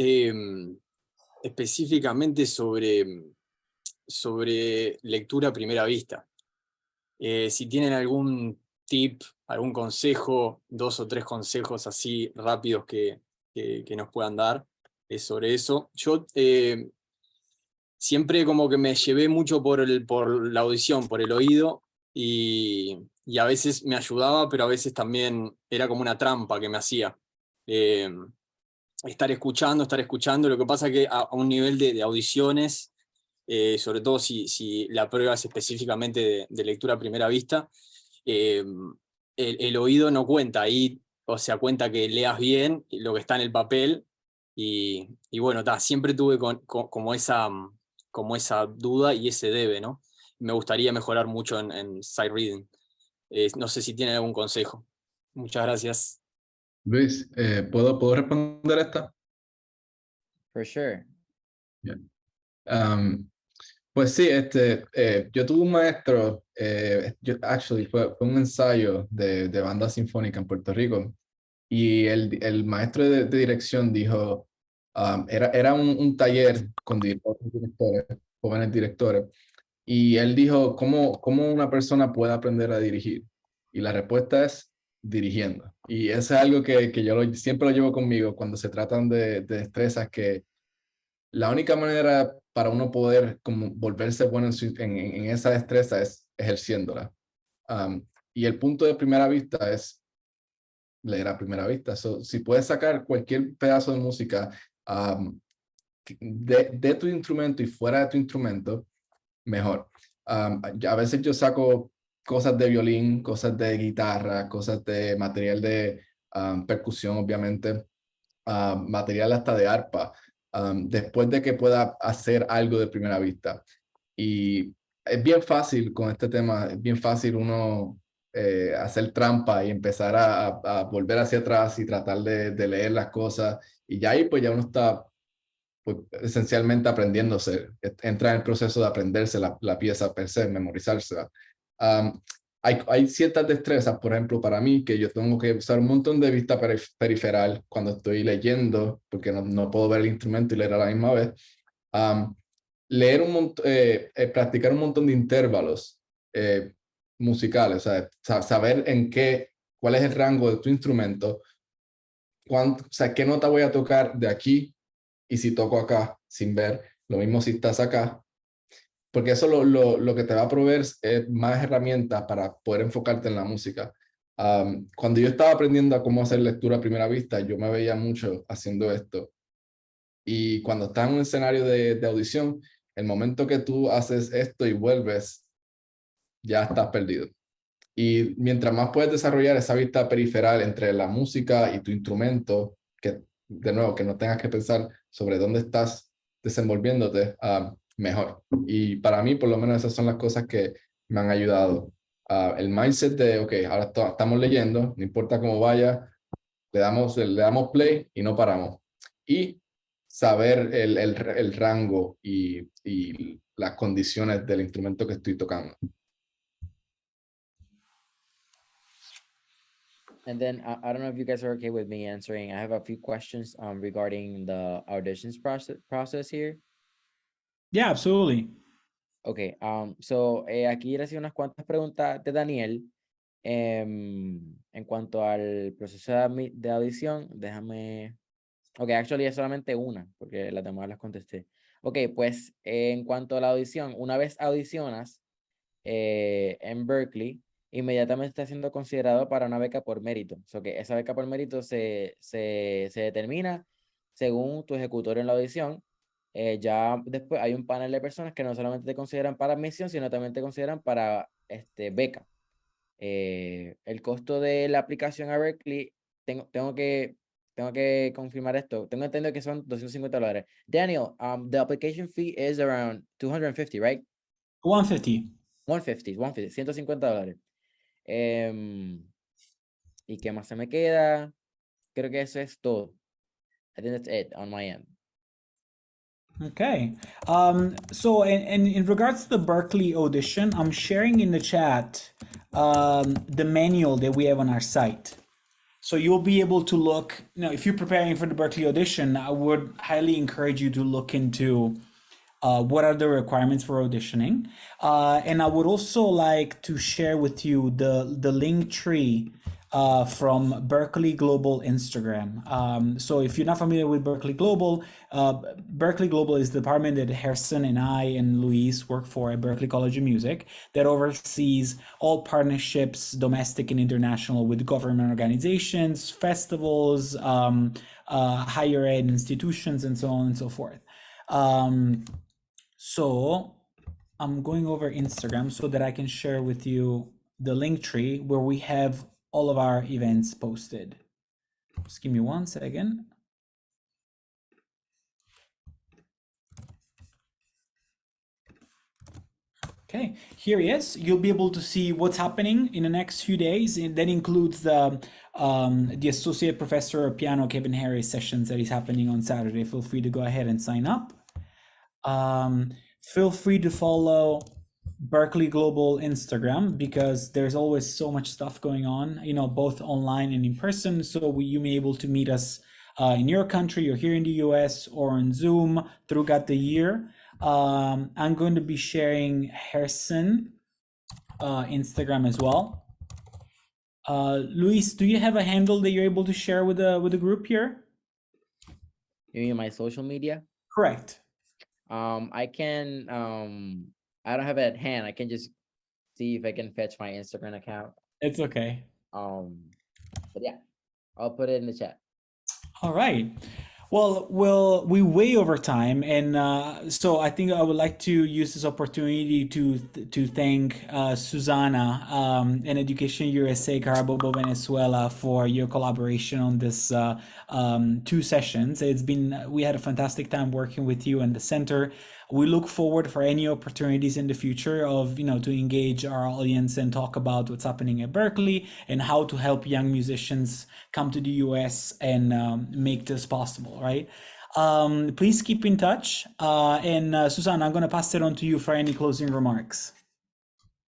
específicamente sobre lectura a primera vista. Si tienen algún tip, algún consejo, 2 o 3 consejos así rápidos que nos puedan dar sobre eso. Yo siempre como que me llevé mucho por la audición, por el oído, y a veces me ayudaba, pero a veces también era como una trampa que me hacía. Estar escuchando, lo que pasa que a un nivel de audiciones, sobre todo si la prueba es específicamente de lectura a primera vista, el oído no cuenta, ahí, o sea, cuenta que leas bien lo que está en el papel, y bueno, siempre tuve como esa duda y ese debe, ¿no? Me gustaría mejorar mucho en sight reading. No sé si tienen algún consejo. Muchas gracias. Luis, ¿puedo responder esta? For sure. Bien. Pues sí, yo tuve un maestro, fue un ensayo de banda sinfónica en Puerto Rico, y el maestro de dirección dijo, era un taller con otros directores, jóvenes directores, y él dijo, ¿cómo una persona puede aprender a dirigir? Y la respuesta es dirigiendo. Y eso es algo que yo siempre lo llevo conmigo cuando se tratan de destrezas, que la única manera para uno poder como volverse bueno en esa destreza es ejerciéndola. Y el punto de primera vista es leer a primera vista. Si puedes sacar cualquier pedazo de música de tu instrumento y fuera de tu instrumento, mejor. A veces yo saco cosas de violín, cosas de guitarra, cosas de material de percusión, obviamente, material hasta de arpa, después de que pueda hacer algo de primera vista. Y es bien fácil con este tema, es bien fácil uno hacer trampa y empezar a volver hacia atrás y tratar de leer las cosas. Y ya ahí pues ya uno está pues, esencialmente aprendiéndose, entra en el proceso de aprenderse la pieza per se, memorizársela. Hay ciertas destrezas, por ejemplo, para mí, que yo tengo que usar un montón de vista periferal cuando estoy leyendo, porque no puedo ver el instrumento y leer a la misma vez. Leer practicar un montón de intervalos musicales, o sea, saber cuál es el rango de tu instrumento, o sea, qué nota voy a tocar de aquí y si toco acá sin ver, lo mismo si estás acá, porque eso lo que te va a proveer es más herramientas para poder enfocarte en la música. Cuando yo estaba aprendiendo a cómo hacer lectura a primera vista, yo me veía mucho haciendo esto. Y cuando estás en un escenario de audición, el momento que tú haces esto y vuelves, ya estás perdido. Y mientras más puedes desarrollar esa vista periferal entre la música y tu instrumento, que de nuevo, que no tengas que pensar sobre dónde estás desenvolviéndote, mejor. Y para mí, por lo menos, esas son las cosas que me han ayudado. El mindset de, ok, ahora estamos leyendo, no importa cómo vaya, le damos play y no paramos. Y saber el rango y las condiciones del instrumento que estoy tocando. And then I don't know if you guys are okay with me answering. I have a few questions regarding the auditions process here. Yeah, absolutely. Okay, so aquí recibo unas cuantas preguntas de Daniel en cuanto al proceso de audición. Déjame... Ok, actually es solamente una, porque las demás las contesté. Ok, pues en cuanto a la audición, una vez audicionas en Berklee, inmediatamente está siendo considerado para una beca por mérito. O sea, que esa beca por mérito se determina según tu ejecutorio en la audición. Ya después hay un panel de personas que no solamente te consideran para admisión, sino también te consideran para beca. El costo de la aplicación a Berklee, tengo que confirmar esto. Tengo entendido que son $250. Daniel, the application fee is around $250, right? 150. 150, $150. ¿Y qué más se me queda? Creo que eso es todo. I think that's it on my end. Okay. So in regards to the Berklee audition, I'm sharing in the chat the manual that we have on our site. So you'll be able to look, if you're preparing for the Berklee audition, I would highly encourage you to look into what are the requirements for auditioning. And I would also like to share with you the link tree from Berklee Global Instagram. So if you're not familiar with Berklee Global, Berklee Global is the department that Gerson and I and Luis work for at Berklee College of Music that oversees all partnerships, domestic and international, with government organizations, festivals, higher ed institutions, and so on and so forth. So I'm going over Instagram so that I can share with you the link tree where we have all of our events posted. Just give me 1 second. Okay, here he is. You'll be able to see what's happening in the next few days, and that includes the Associate Professor of Piano Kevin Harris sessions that is happening on Saturday. Feel free to go ahead and sign up. Feel free to follow Berklee Global Instagram because there's always so much stuff going on, you know, both online and in person. So you may be able to meet us in your country or here in the US or on Zoom throughout the year. I'm going to be sharing Gerson Instagram as well. Luis, do you have a handle that you're able to share with the group here? You mean my social media? Correct. I can I don't have it at hand. I can just see if I can fetch my Instagram account. It's okay. But yeah, I'll put it in the chat. All right. Well, we way over time, and so I think I would like to use this opportunity to thank Susana and Education USA Carabobo Venezuela for your collaboration on this 2 sessions. We had a fantastic time working with you and the center. We look forward for any opportunities in the future of, you know, to engage our audience and talk about what's happening at Berklee and how to help young musicians come to the US and make this possible, right? Please keep in touch. And Susanna, I'm going to pass it on to you for any closing remarks.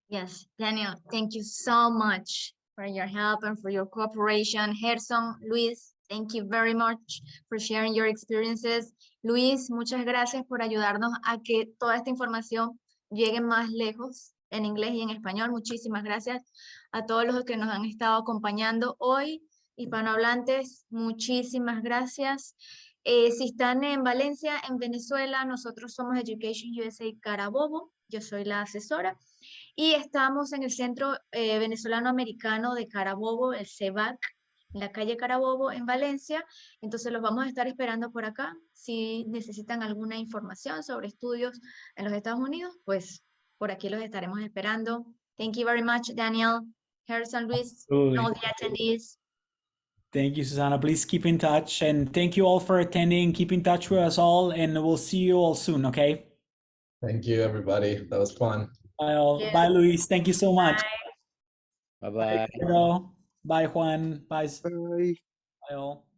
Yes, Daniel, thank you so much for your help and for your cooperation. Gerson, Luis, thank you very much for sharing your experiences. Luis, muchas gracias por ayudarnos a que toda esta información llegue más lejos en inglés y en español. Muchísimas gracias a todos los que nos han estado acompañando hoy. Hispanohablantes, muchísimas gracias. Si están en Valencia, en Venezuela, nosotros somos Education USA Carabobo. Yo soy la asesora. Y estamos en el Centro Venezolano Americano de Carabobo, el CEVAC, en la calle Carabobo, en Valencia. Entonces los vamos a estar esperando por acá. Si necesitan alguna información sobre estudios en los Estados Unidos, pues por aquí los estaremos esperando. Thank you very much, Daniel, Gerson, Luis, and all the attendees. Thank you, Susanna. Please keep in touch, and thank you all for attending. Keep in touch with us all, and we'll see you all soon, okay? Thank you, everybody. That was fun. Bye, all. Bye, Luis. Thank you so much. Bye-bye. Bye, Pedro. Bye, Juan. Bye. Bye. Bye, all.